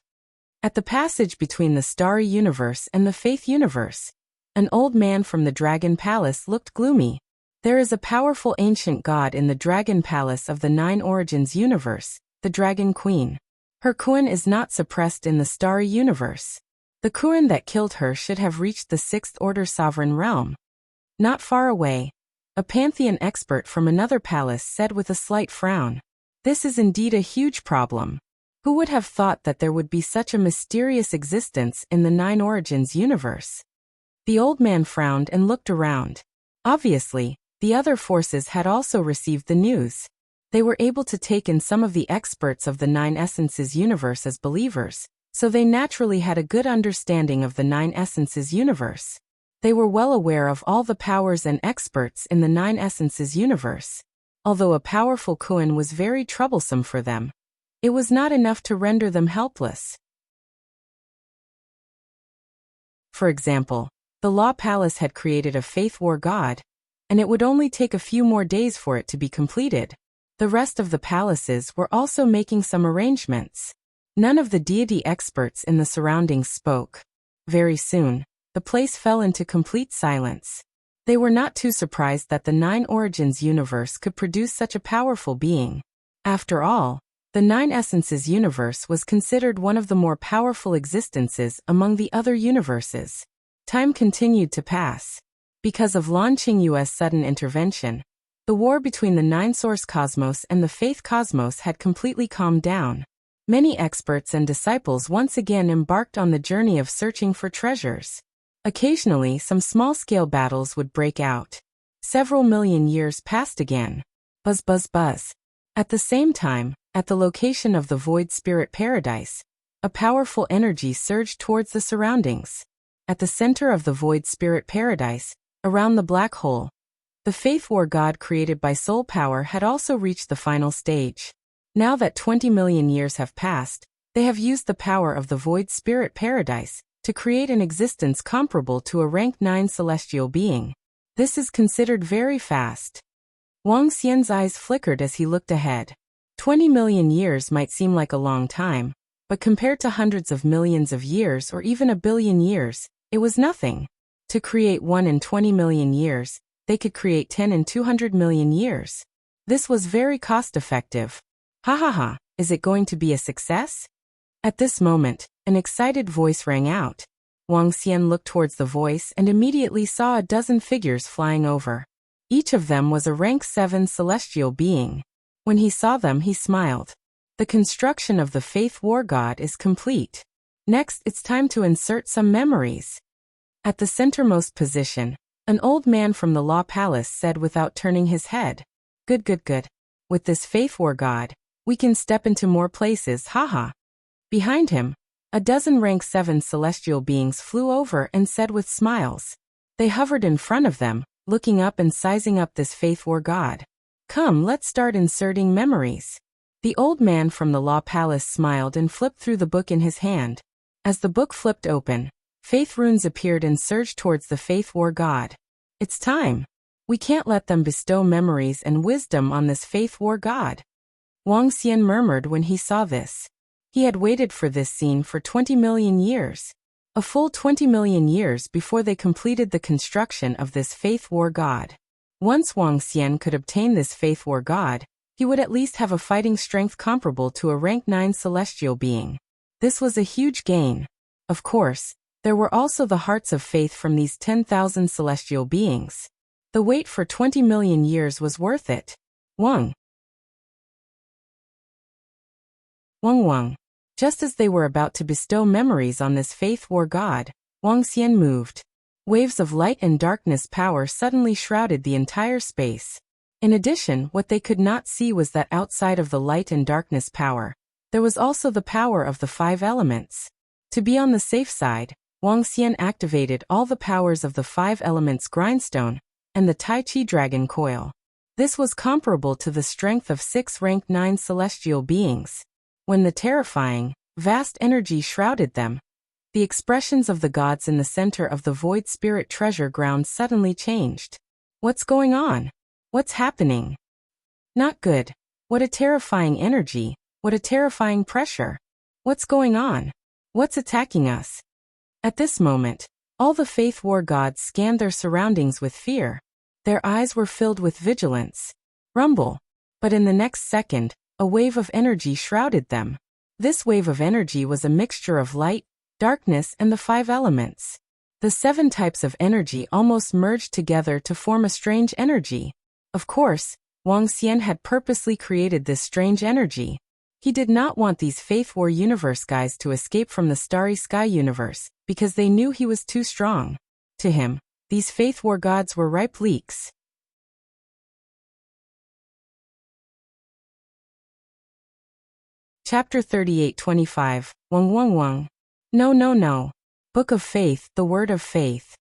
At the passage between the starry universe and the Faith universe, an old man from the Dragon Palace looked gloomy. There is a powerful ancient god in the Dragon Palace of the 9 Origins universe, the Dragon Queen. Her koan is not suppressed in the starry universe. The koan that killed her should have reached the 6th-order sovereign realm. Not far away, a pantheon expert from another palace said with a slight frown, "This is indeed a huge problem. Who would have thought that there would be such a mysterious existence in the 9 Origins universe?" The old man frowned and looked around. Obviously, the other forces had also received the news. They were able to take in some of the experts of the 9 Essences universe as believers, so they naturally had a good understanding of the 9 Essences universe. They were well aware of all the powers and experts in the 9 Essences universe. Although a powerful koan was very troublesome for them, it was not enough to render them helpless. For example, the Law Palace had created a Faith War god, and it would only take a few more days for it to be completed. The rest of the palaces were also making some arrangements. None of the deity experts in the surroundings spoke. Very soon, the place fell into complete silence. They were not too surprised that the 9 Origins universe could produce such a powerful being. After all, the 9 Essences universe was considered one of the more powerful existences among the other universes. Time continued to pass. Because of Lan Qingyue's sudden intervention, the war between the 9 Source Cosmos and the Faith Cosmos had completely calmed down. Many experts and disciples once again embarked on the journey of searching for treasures. Occasionally, some small-scale battles would break out. Several million years passed again. Buzz buzz buzz. At the same time, at the location of the Void Spirit Paradise, a powerful energy surged towards the surroundings. At the center of the Void Spirit Paradise, around the black hole, the Faith War god created by soul power had also reached the final stage. Now that 20 million years have passed, they have used the power of the Void Spirit Paradise to create an existence comparable to a rank 9 celestial being. This is considered very fast. Wang Xian's eyes flickered as he looked ahead. 20 million years might seem like a long time, but compared to hundreds of millions of years or even a billion years, it was nothing. To create 1 in 20 million years, they could create 10 in 200 million years. This was very cost-effective. Ha ha ha, is it going to be a success? At this moment, an excited voice rang out. Wang Xian looked towards the voice and immediately saw a dozen figures flying over. Each of them was a rank 7 celestial being. When he saw them, he smiled. The construction of the Faith War God is complete. Next, it's time to insert some memories. At the centermost position, an old man from the Law Palace said without turning his head. Good, good, good. With this Faith War God, we can step into more places, haha. Behind him, a dozen rank 7 celestial beings flew over and said with smiles. They hovered in front of them, looking up and sizing up this Faith War God. Come, let's start inserting memories. The old man from the Law Palace smiled and flipped through the book in his hand. As the book flipped open, faith runes appeared and surged towards the Faith War God. It's time. We can't let them bestow memories and wisdom on this Faith War God. Wang Xian murmured when he saw this. He had waited for this scene for 20 million years. A full 20 million years before they completed the construction of this Faith War God. Once Wang Xian could obtain this Faith War God, he would at least have a fighting strength comparable to a rank 9 celestial being. This was a huge gain. Of course, there were also the hearts of faith from these 10,000 celestial beings. The wait for 20 million years was worth it. Wang. Just as they were about to bestow memories on this Faith War God, Wang Xian moved. Waves of light and darkness power suddenly shrouded the entire space. In addition, what they could not see was that outside of the light and darkness power, there was also the power of the 5 elements. To be on the safe side, Wang Xian activated all the powers of the 5 elements grindstone and the Tai Chi dragon coil. This was comparable to the strength of 6 rank 9 celestial beings. When the terrifying, vast energy shrouded them, the expressions of the gods in the center of the void spirit treasure ground suddenly changed. What's going on? What's happening? Not good. What a terrifying energy. What a terrifying pressure. What's going on? What's attacking us? At this moment, all the Faith War gods scanned their surroundings with fear. Their eyes were filled with vigilance. Rumble. But in the next second, a wave of energy shrouded them. This wave of energy was a mixture of light, darkness, and the 5 elements. The 7 types of energy almost merged together to form a strange energy. Of course, Wang Xian had purposely created this strange energy. He did not want these Faith War universe guys to escape from the Starry Sky universe, because they knew he was too strong. To him, these Faith War gods were ripe leaks. Chapter 38-25, Wang. No. Book of Faith, the Word of Faith.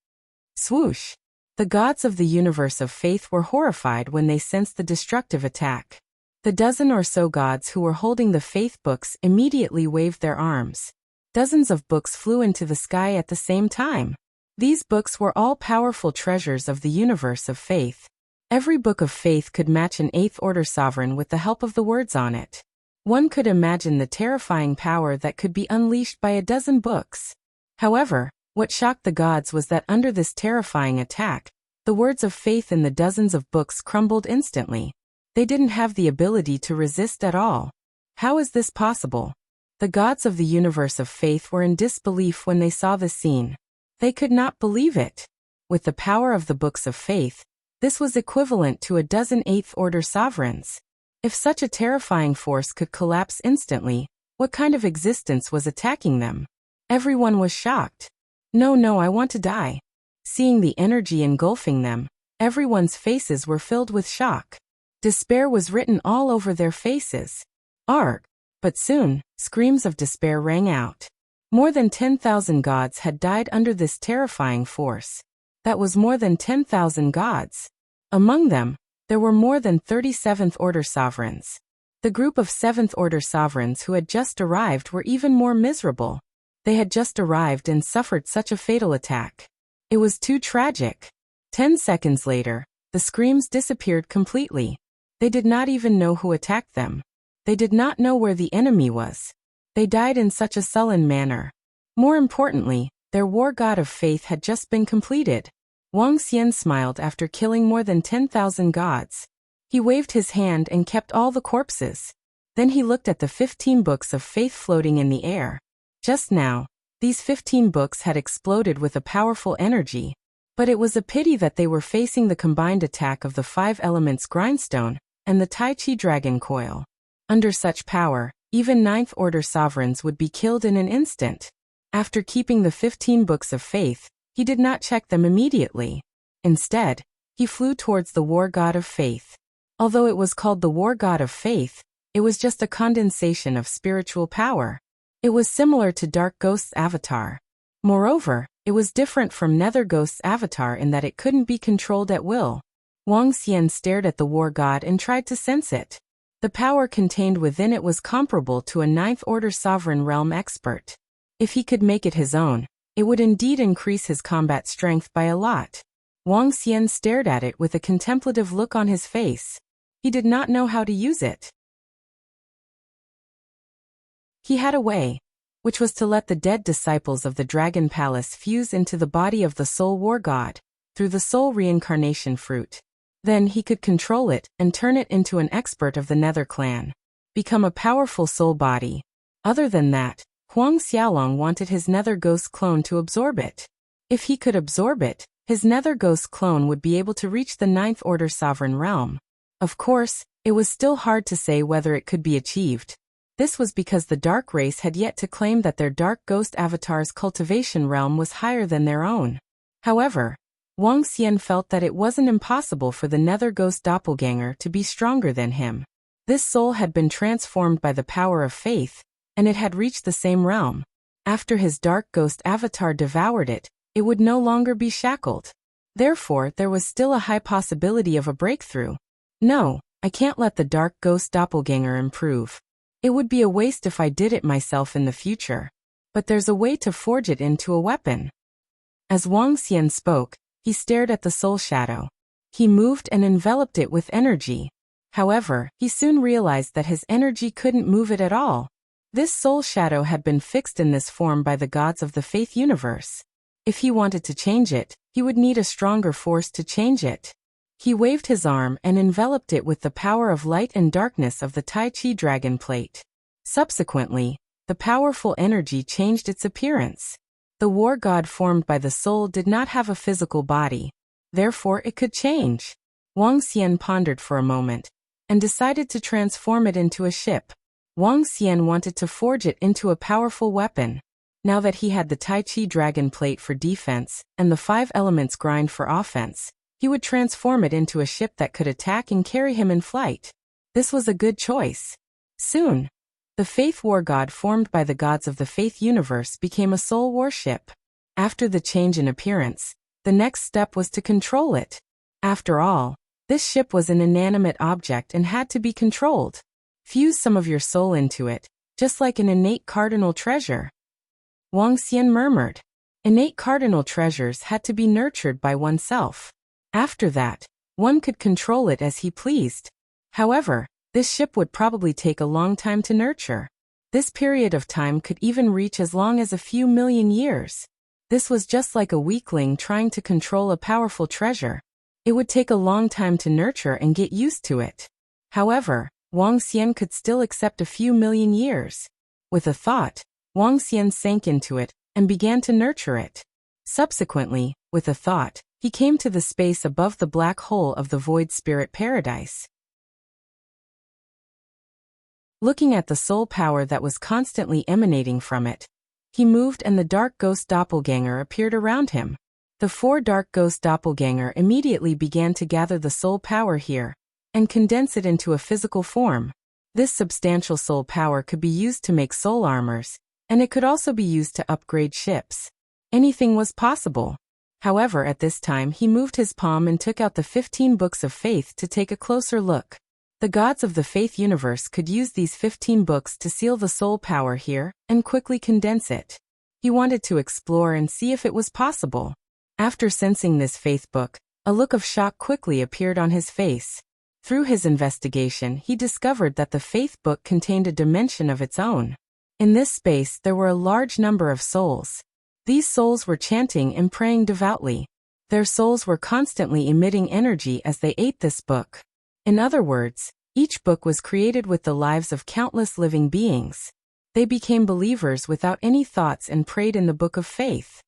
Swoosh. The gods of the universe of faith were horrified when they sensed the destructive attack. The dozen or so gods who were holding the faith books immediately waved their arms. Dozens of books flew into the sky at the same time. These books were all powerful treasures of the universe of faith. Every book of faith could match an 8th order sovereign with the help of the words on it. One could imagine the terrifying power that could be unleashed by a dozen books. However, what shocked the gods was that under this terrifying attack, the words of faith in the dozens of books crumbled instantly. They didn't have the ability to resist at all. How is this possible? The gods of the universe of faith were in disbelief when they saw the scene. They could not believe it. With the power of the books of faith, this was equivalent to a dozen 8th order sovereigns. If such a terrifying force could collapse instantly, what kind of existence was attacking them? Everyone was shocked. No, I want to die. Seeing the energy engulfing them, everyone's faces were filled with shock. Despair was written all over their faces. Arg! But soon, screams of despair rang out. More than 10,000 gods had died under this terrifying force. That was more than 10,000 gods. Among them, there were more than 37th order sovereigns. The group of 7th order sovereigns who had just arrived were even more miserable. They had just arrived and suffered such a fatal attack. It was too tragic. 10 seconds later, the screams disappeared completely. They did not even know who attacked them. They did not know where the enemy was. They died in such a sullen manner. More importantly, their war god of faith had just been completed. Wang Xian smiled after killing more than 10,000 gods. He waved his hand and kept all the corpses. Then he looked at the 15 books of faith floating in the air. Just now, these 15 books had exploded with a powerful energy, but it was a pity that they were facing the combined attack of the 5 elements grindstone and the Tai Chi dragon coil. Under such power, even Ninth Order sovereigns would be killed in an instant. After keeping the 15 books of faith, he did not check them immediately. Instead, he flew towards the war god of faith. Although it was called the war god of faith, it was just a condensation of spiritual power. It was similar to Dark Ghost's avatar. Moreover, it was different from Nether Ghost's avatar in that it couldn't be controlled at will. Wang Xian stared at the war god and tried to sense it. The power contained within it was comparable to a Ninth Order sovereign realm expert. If he could make it his own, it would indeed increase his combat strength by a lot. Wang Xian stared at it with a contemplative look on his face. He did not know how to use it. He had a way, which was to let the dead disciples of the Dragon Palace fuse into the body of the Soul War God, through the Soul Reincarnation Fruit. Then he could control it and turn it into an expert of the Nether Clan. Become a powerful soul body. Other than that, Huang Xiaolong wanted his Nether Ghost clone to absorb it. If he could absorb it, his Nether Ghost clone would be able to reach the Ninth Order Sovereign Realm. Of course, it was still hard to say whether it could be achieved. This was because the Dark Race had yet to claim that their Dark Ghost Avatar's cultivation realm was higher than their own. However, Wang Xian felt that it wasn't impossible for the Nether Ghost doppelganger to be stronger than him. This soul had been transformed by the power of faith, and it had reached the same realm. After his Dark Ghost Avatar devoured it, it would no longer be shackled. Therefore, there was still a high possibility of a breakthrough. No, I can't let the Dark Ghost doppelganger improve. It would be a waste if I did it myself in the future. But there's a way to forge it into a weapon. As Wang Xian spoke, he stared at the soul shadow. He moved and enveloped it with energy. However, he soon realized that his energy couldn't move it at all. This soul shadow had been fixed in this form by the gods of the faith universe. If he wanted to change it, he would need a stronger force to change it. He waved his arm and enveloped it with the power of light and darkness of the Tai Chi dragon plate. Subsequently, the powerful energy changed its appearance. The war god formed by the soul did not have a physical body. Therefore, it could change. Wang Xian pondered for a moment and decided to transform it into a ship. Wang Xian wanted to forge it into a powerful weapon. Now that he had the Tai Chi dragon plate for defense and the 5 elements grind for offense, he would transform it into a ship that could attack and carry him in flight. This was a good choice. Soon, the Faith War God formed by the gods of the Faith universe became a soul warship. After the change in appearance, the next step was to control it. After all, this ship was an inanimate object and had to be controlled. Fuse some of your soul into it, just like an innate cardinal treasure. Wang Xian murmured. Innate cardinal treasures had to be nurtured by oneself. After that, one could control it as he pleased. However, this ship would probably take a long time to nurture. This period of time could even reach as long as a few million years. This was just like a weakling trying to control a powerful treasure. It would take a long time to nurture and get used to it. However, Wang Xian could still accept a few million years. With a thought, Wang Xian sank into it and began to nurture it. Subsequently, with a thought, he came to the space above the black hole of the void spirit paradise. Looking at the soul power that was constantly emanating from it, he moved and the dark ghost doppelganger appeared around him. The 4 dark ghost doppelganger immediately began to gather the soul power here and condense it into a physical form. This substantial soul power could be used to make soul armors, and it could also be used to upgrade ships. Anything was possible. However, at this time he moved his palm and took out the 15 books of faith to take a closer look. The gods of the faith universe could use these 15 books to seal the soul power here and quickly condense it. He wanted to explore and see if it was possible. After sensing this faith book, a look of shock quickly appeared on his face. Through his investigation, he discovered that the faith book contained a dimension of its own. In this space, there were a large number of souls. These souls were chanting and praying devoutly. Their souls were constantly emitting energy as they ate this book. In other words, each book was created with the lives of countless living beings. They became believers without any thoughts and prayed in the Book of Faith.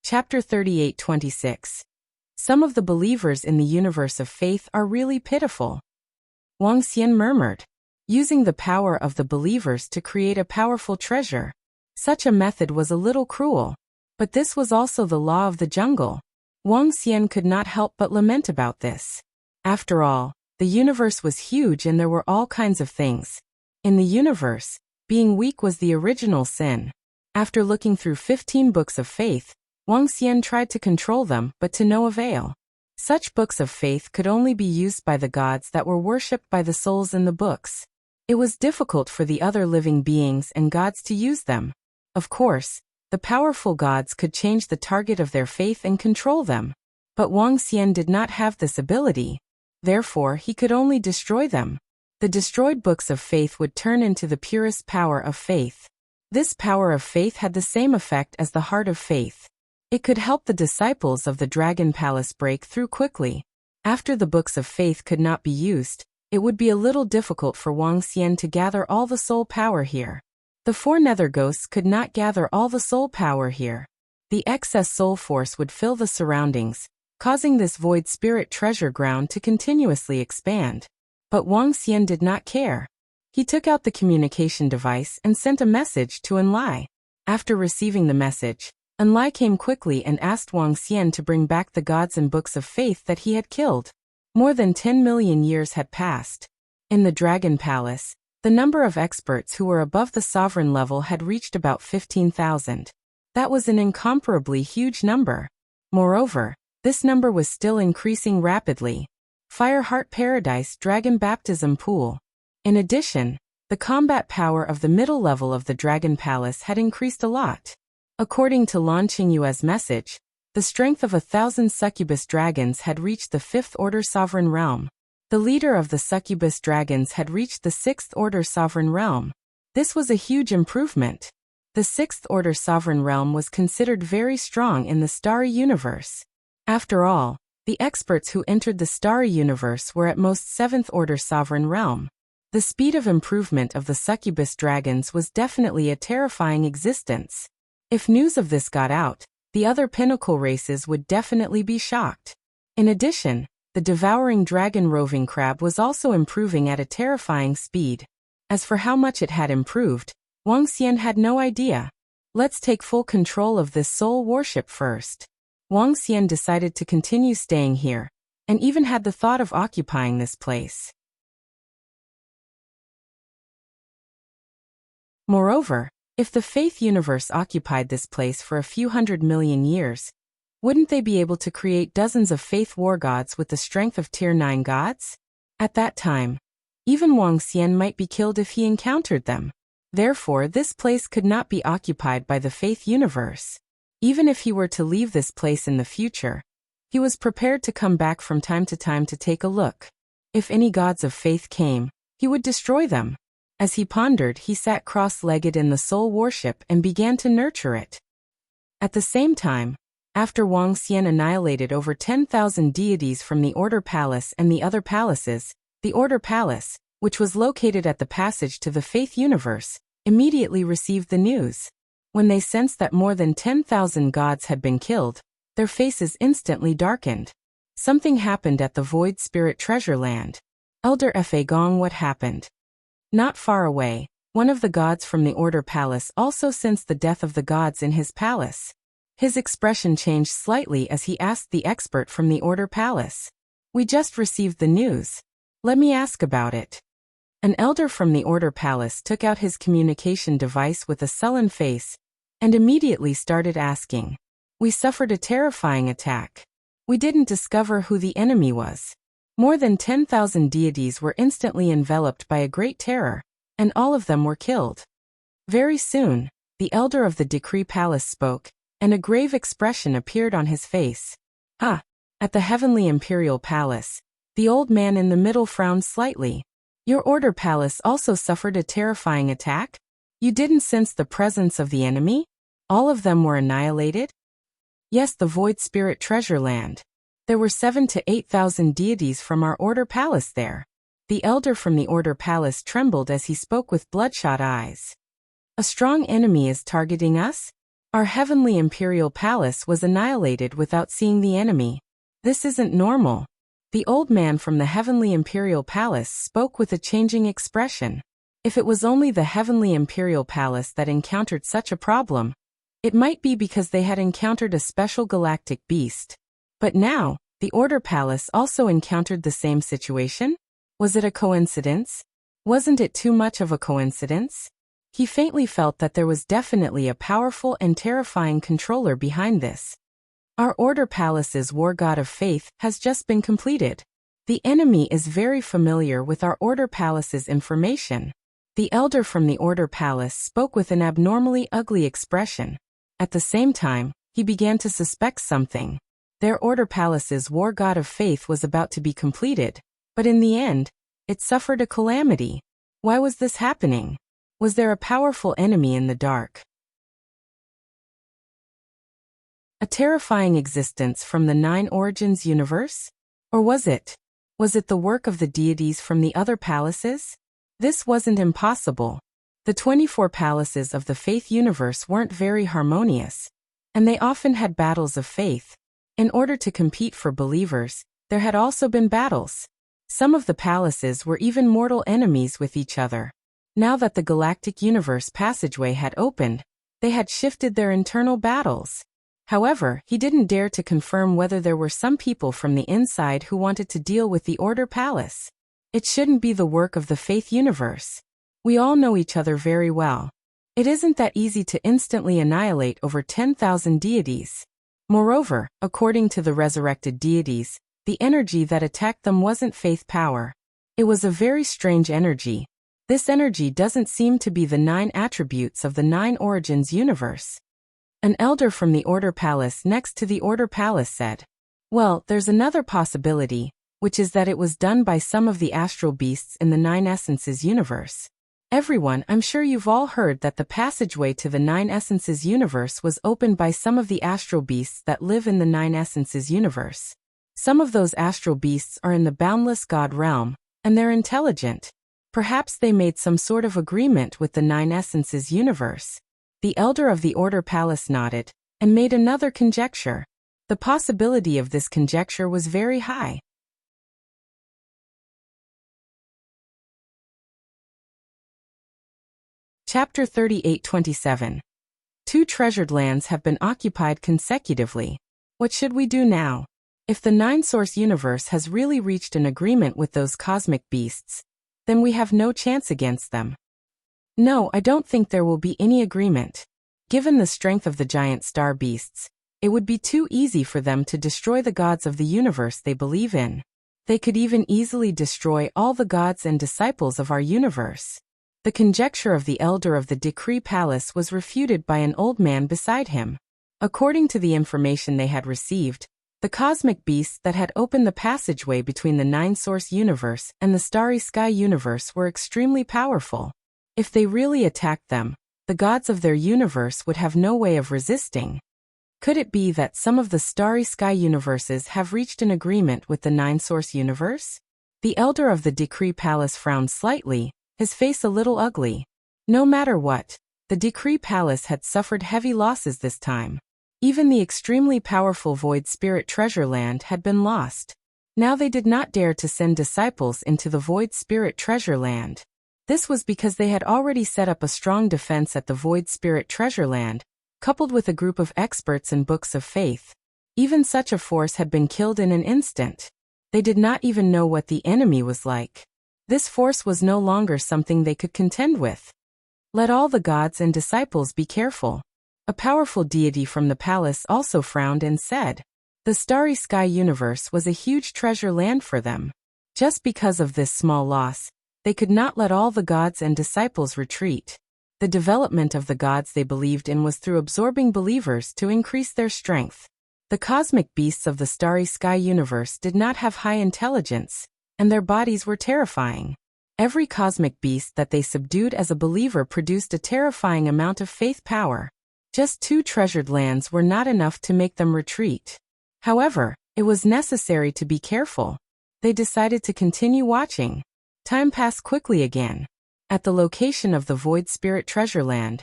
Chapter 38:26. Some of the believers in the universe of faith are really pitiful. Wang Xian murmured. Using the power of the believers to create a powerful treasure. Such a method was a little cruel. But this was also the law of the jungle. Wang Xian could not help but lament about this. After all, the universe was huge and there were all kinds of things. In the universe, being weak was the original sin. After looking through 15 books of faith, Wang Xian tried to control them, but to no avail. Such books of faith could only be used by the gods that were worshipped by the souls in the books. It was difficult for the other living beings and gods to use them. Of course, the powerful gods could change the target of their faith and control them. But Wang Xian did not have this ability. Therefore, he could only destroy them. The destroyed books of faith would turn into the purest power of faith. This power of faith had the same effect as the heart of faith. It could help the disciples of the Dragon Palace break through quickly. After the books of faith could not be used, it would be a little difficult for Wang Xian to gather all the soul power here. The 4 nether ghosts could not gather all the soul power here. The excess soul force would fill the surroundings, causing this void spirit treasure ground to continuously expand. But Wang Xian did not care. He took out the communication device and sent a message to Enlai. After receiving the message, Enlai came quickly and asked Wang Xian to bring back the gods and books of faith that he had killed. More than 10 million years had passed. In the Dragon Palace, the number of experts who were above the sovereign level had reached about 15,000. That was an incomparably huge number. Moreover, this number was still increasing rapidly. Fireheart Paradise Dragon Baptism Pool. In addition, the combat power of the middle level of the Dragon Palace had increased a lot. According to Lan Qingyue's message, the strength of 1,000 succubus dragons had reached the 5th order sovereign realm. The leader of the succubus dragons had reached the 6th order sovereign realm. This was a huge improvement. The 6th order sovereign realm was considered very strong in the starry universe. After all, the experts who entered the starry universe were at most 7th order sovereign realm. The speed of improvement of the succubus dragons was definitely a terrifying existence. If news of this got out, the other pinnacle races would definitely be shocked. In addition, the devouring dragon roving crab was also improving at a terrifying speed. As for how much it had improved, Wang Xian had no idea. Let's take full control of this soul worship first. Wang Xian decided to continue staying here, and even had the thought of occupying this place. Moreover, if the faith universe occupied this place for a few 100 million years, wouldn't they be able to create dozens of faith war gods with the strength of tier 9 gods? At that time, even Wang Xian might be killed if he encountered them. Therefore, this place could not be occupied by the faith universe. Even if he were to leave this place in the future, he was prepared to come back from time to time to take a look. If any gods of faith came, he would destroy them. As he pondered, he sat cross-legged in the soul worship and began to nurture it. At the same time, after Wang Xian annihilated over 10,000 deities from the Order Palace and the other palaces, the Order Palace, which was located at the passage to the Faith Universe, immediately received the news. When they sensed that more than 10,000 gods had been killed, their faces instantly darkened. Something happened at the Void Spirit Treasure Land. Elder Fa Gong, what happened? Not far away, one of the gods from the Order Palace also sensed the death of the gods in his palace. His expression changed slightly as he asked the expert from the Order Palace. We just received the news. Let me ask about it. An elder from the Order Palace took out his communication device with a sullen face and immediately started asking. We suffered a terrifying attack. We didn't discover who the enemy was. More than 10,000 deities were instantly enveloped by a great terror, and all of them were killed. Very soon, the elder of the Decree Palace spoke, and a grave expression appeared on his face. At the Heavenly Imperial Palace, the old man in the middle frowned slightly. Your Order Palace also suffered a terrifying attack? You didn't sense the presence of the enemy? All of them were annihilated? Yes, the Void Spirit Treasure Land. There were 7,000 to 8,000 deities from our Order Palace there. The elder from the Order Palace trembled as he spoke with bloodshot eyes. A strong enemy is targeting us? Our heavenly Imperial Palace was annihilated without seeing the enemy. This isn't normal. The old man from the heavenly Imperial Palace spoke with a changing expression. If it was only the heavenly Imperial Palace that encountered such a problem, it might be because they had encountered a special galactic beast. But now, the Order Palace also encountered the same situation? Was it a coincidence? Wasn't it too much of a coincidence? He faintly felt that there was definitely a powerful and terrifying controller behind this. Our Order Palace's War God of Faith has just been completed. The enemy is very familiar with our Order Palace's information. The elder from the Order Palace spoke with an abnormally ugly expression. At the same time, he began to suspect something. Their Order Palace's War God of Faith was about to be completed, but in the end, it suffered a calamity. Why was this happening? Was there a powerful enemy in the dark? A terrifying existence from the Nine Origins universe? Or was it? Was it the work of the deities from the other palaces? This wasn't impossible. The 24 palaces of the Faith universe weren't very harmonious, and they often had battles of faith. In order to compete for believers, there had also been battles. Some of the palaces were even mortal enemies with each other. Now that the galactic universe passageway had opened, they had shifted their internal battles. However, he didn't dare to confirm whether there were some people from the inside who wanted to deal with the Order Palace. It shouldn't be the work of the Faith universe. We all know each other very well. It isn't that easy to instantly annihilate over 10,000 deities. Moreover, according to the resurrected deities, the energy that attacked them wasn't faith power. It was a very strange energy. This energy doesn't seem to be the 9 attributes of the 9 Origins universe. An elder from the Order Palace next to the Order Palace said, "Well, there's another possibility, which is that it was done by some of the astral beasts in the 9 Essences universe. Everyone, I'm sure you've all heard that the passageway to the 9 Essences universe was opened by some of the astral beasts that live in the 9 Essences universe. Some of those astral beasts are in the boundless God realm, and they're intelligent. Perhaps they made some sort of agreement with the 9 Essences universe." The elder of the Order Palace nodded, and made another conjecture. The possibility of this conjecture was very high. Chapter 38:27. 2 treasured lands have been occupied consecutively. What should we do now? If the 9-source universe has really reached an agreement with those cosmic beasts, then we have no chance against them. No, I don't think there will be any agreement. Given the strength of the giant star beasts, it would be too easy for them to destroy the gods of the universe they believe in. They could even easily destroy all the gods and disciples of our universe. The conjecture of the elder of the Decree Palace was refuted by an old man beside him. According to the information they had received, the cosmic beasts that had opened the passageway between the 9-source universe and the Starry Sky universe were extremely powerful. If they really attacked them, the gods of their universe would have no way of resisting. Could it be that some of the Starry Sky universes have reached an agreement with the 9-source universe? The elder of the Decree Palace frowned slightly, his face a little ugly. No matter what, the Decree Palace had suffered heavy losses this time. Even the extremely powerful Void Spirit Treasure Land had been lost. Now they did not dare to send disciples into the Void Spirit Treasure Land. This was because they had already set up a strong defense at the Void Spirit Treasure Land, coupled with a group of experts in books of faith. Even such a force had been killed in an instant. They did not even know what the enemy was like. This force was no longer something they could contend with. Let all the gods and disciples be careful. A powerful deity from the palace also frowned and said, "The Starry Sky universe was a huge treasure land for them. Just because of this small loss, they could not let all the gods and disciples retreat. The development of the gods they believed in was through absorbing believers to increase their strength. The cosmic beasts of the Starry Sky universe did not have high intelligence, and their bodies were terrifying. Every cosmic beast that they subdued as a believer produced a terrifying amount of faith power. Just 2 treasured lands were not enough to make them retreat. However, it was necessary to be careful. They decided to continue watching. Time passed quickly again. At the location of the Void Spirit Treasure Land,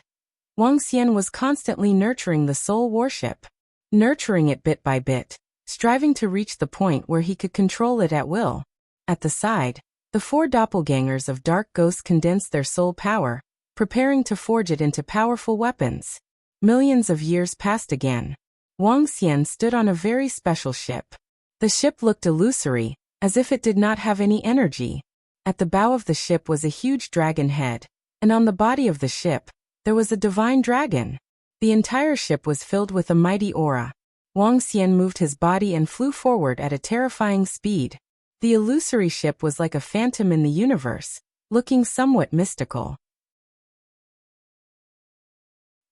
Wang Xian was constantly nurturing the soul warship, nurturing it bit by bit, striving to reach the point where he could control it at will. At the side, the 4 doppelgangers of Dark Ghost condensed their soul power, preparing to forge it into powerful weapons. Millions of years passed again. Wang Xian stood on a very special ship. The ship looked illusory, as if it did not have any energy. At the bow of the ship was a huge dragon head, and on the body of the ship, there was a divine dragon. The entire ship was filled with a mighty aura. Wang Xian moved his body and flew forward at a terrifying speed. The illusory ship was like a phantom in the universe, looking somewhat mystical.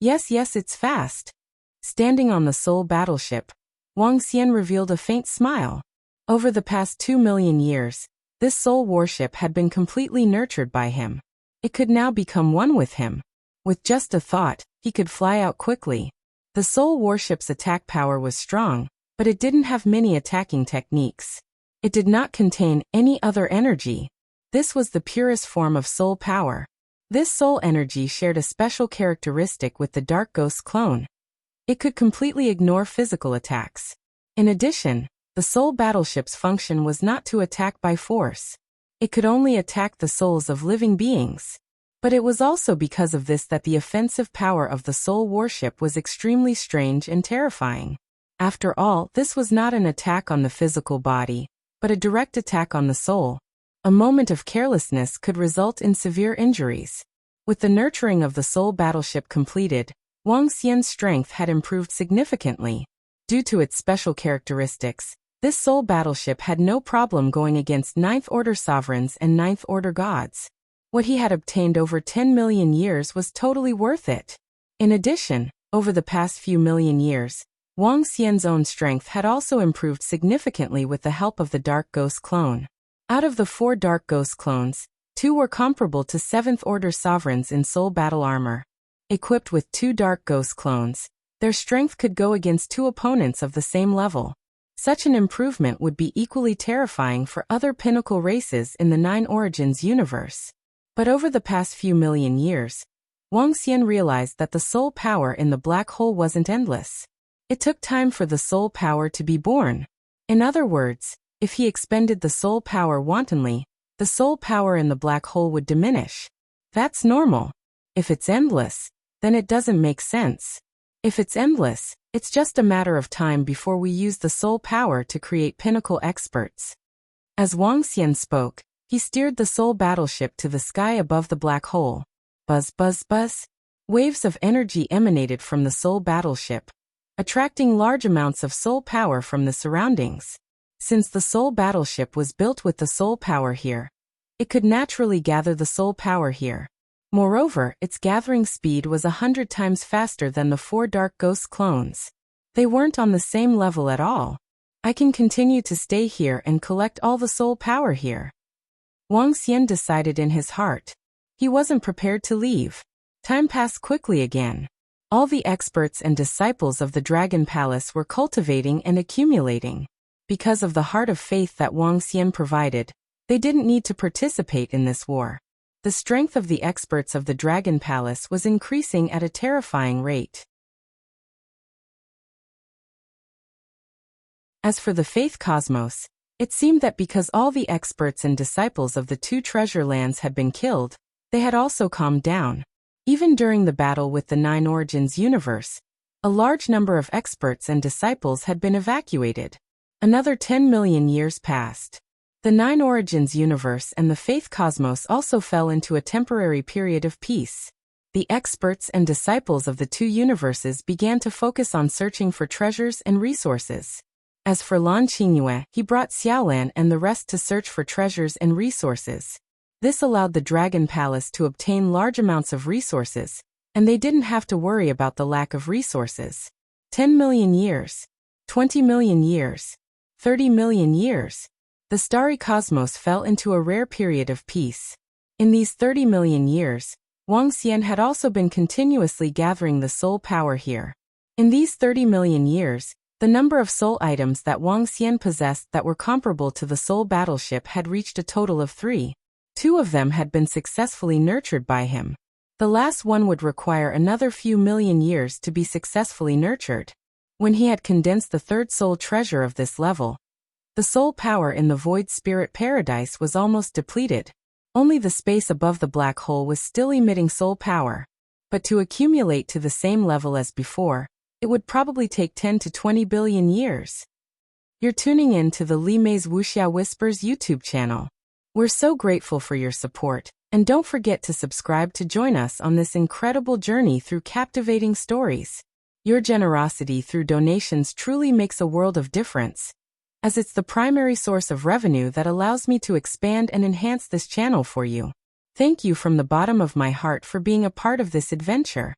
Yes, it's fast. Standing on the soul battleship, Wang Xian revealed a faint smile. Over the past 2 million years, this soul warship had been completely nurtured by him. It could now become one with him. With just a thought, he could fly out quickly. The soul warship's attack power was strong, but it didn't have many attacking techniques. It did not contain any other energy. This was the purest form of soul power. This soul energy shared a special characteristic with the Dark Ghost clone. It could completely ignore physical attacks. In addition, the soul battleship's function was not to attack by force. It could only attack the souls of living beings. But it was also because of this that the offensive power of the soul warship was extremely strange and terrifying. After all, this was not an attack on the physical body, but a direct attack on the soul. A moment of carelessness could result in severe injuries. With the nurturing of the soul battleship completed, Wang Xian's strength had improved significantly. Due to its special characteristics, this soul battleship had no problem going against 9th Order sovereigns and 9th Order gods. What he had obtained over 10 million years was totally worth it. In addition, over the past few million years, Wang Xian's own strength had also improved significantly with the help of the Dark Ghost clone. Out of the 4 Dark Ghost clones, 2 were comparable to 7th Order sovereigns in soul battle armor. Equipped with 2 Dark Ghost clones, their strength could go against 2 opponents of the same level. Such an improvement would be equally terrifying for other pinnacle races in the 9 Origins universe. But over the past few million years, Wang Xian realized that the soul power in the black hole wasn't endless. It took time for the soul power to be born. In other words, if he expended the soul power wantonly, the soul power in the black hole would diminish. That's normal. If it's endless, then it doesn't make sense. If it's endless, it's just a matter of time before we use the soul power to create pinnacle experts. As Wang Xian spoke, he steered the soul battleship to the sky above the black hole. Buzz, buzz, buzz. Waves of energy emanated from the soul battleship, attracting large amounts of soul power from the surroundings. Since the soul battleship was built with the soul power here, it could naturally gather the soul power here. Moreover, its gathering speed was 100 times faster than the 4 Dark Ghost clones. They weren't on the same level at all. I can continue to stay here and collect all the soul power here. Wang Xian decided in his heart. He wasn't prepared to leave. Time passed quickly again. All the experts and disciples of the Dragon Palace were cultivating and accumulating. Because of the heart of faith that Wang Xian provided, they didn't need to participate in this war. The strength of the experts of the Dragon Palace was increasing at a terrifying rate. As for the Faith Cosmos, it seemed that because all the experts and disciples of the 2 treasure lands had been killed, they had also calmed down. Even during the battle with the 9 Origins universe, a large number of experts and disciples had been evacuated. Another 10 million years passed. The 9 Origins universe and the Faith Cosmos also fell into a temporary period of peace. The experts and disciples of the 2 universes began to focus on searching for treasures and resources. As for Lan Qingyue, he brought Xiaolan and the rest to search for treasures and resources. This allowed the Dragon Palace to obtain large amounts of resources, and they didn't have to worry about the lack of resources. 10 million years, 20 million years, 30 million years. The starry cosmos fell into a rare period of peace. In these 30 million years, Wuxia had also been continuously gathering the soul power here. In these 30 million years, the number of soul items that Wuxia possessed that were comparable to the soul battleship had reached a total of 3. 2 of them had been successfully nurtured by him. The last one would require another few million years to be successfully nurtured. When he had condensed the third soul treasure of this level, the soul power in the void spirit paradise was almost depleted. Only the space above the black hole was still emitting soul power. But to accumulate to the same level as before, it would probably take 10 to 20 billion years. You're tuning in to the Li Mei's Wuxia Whispers YouTube channel. We're so grateful for your support, and don't forget to subscribe to join us on this incredible journey through captivating stories. Your generosity through donations truly makes a world of difference, as it's the primary source of revenue that allows me to expand and enhance this channel for you. Thank you from the bottom of my heart for being a part of this adventure.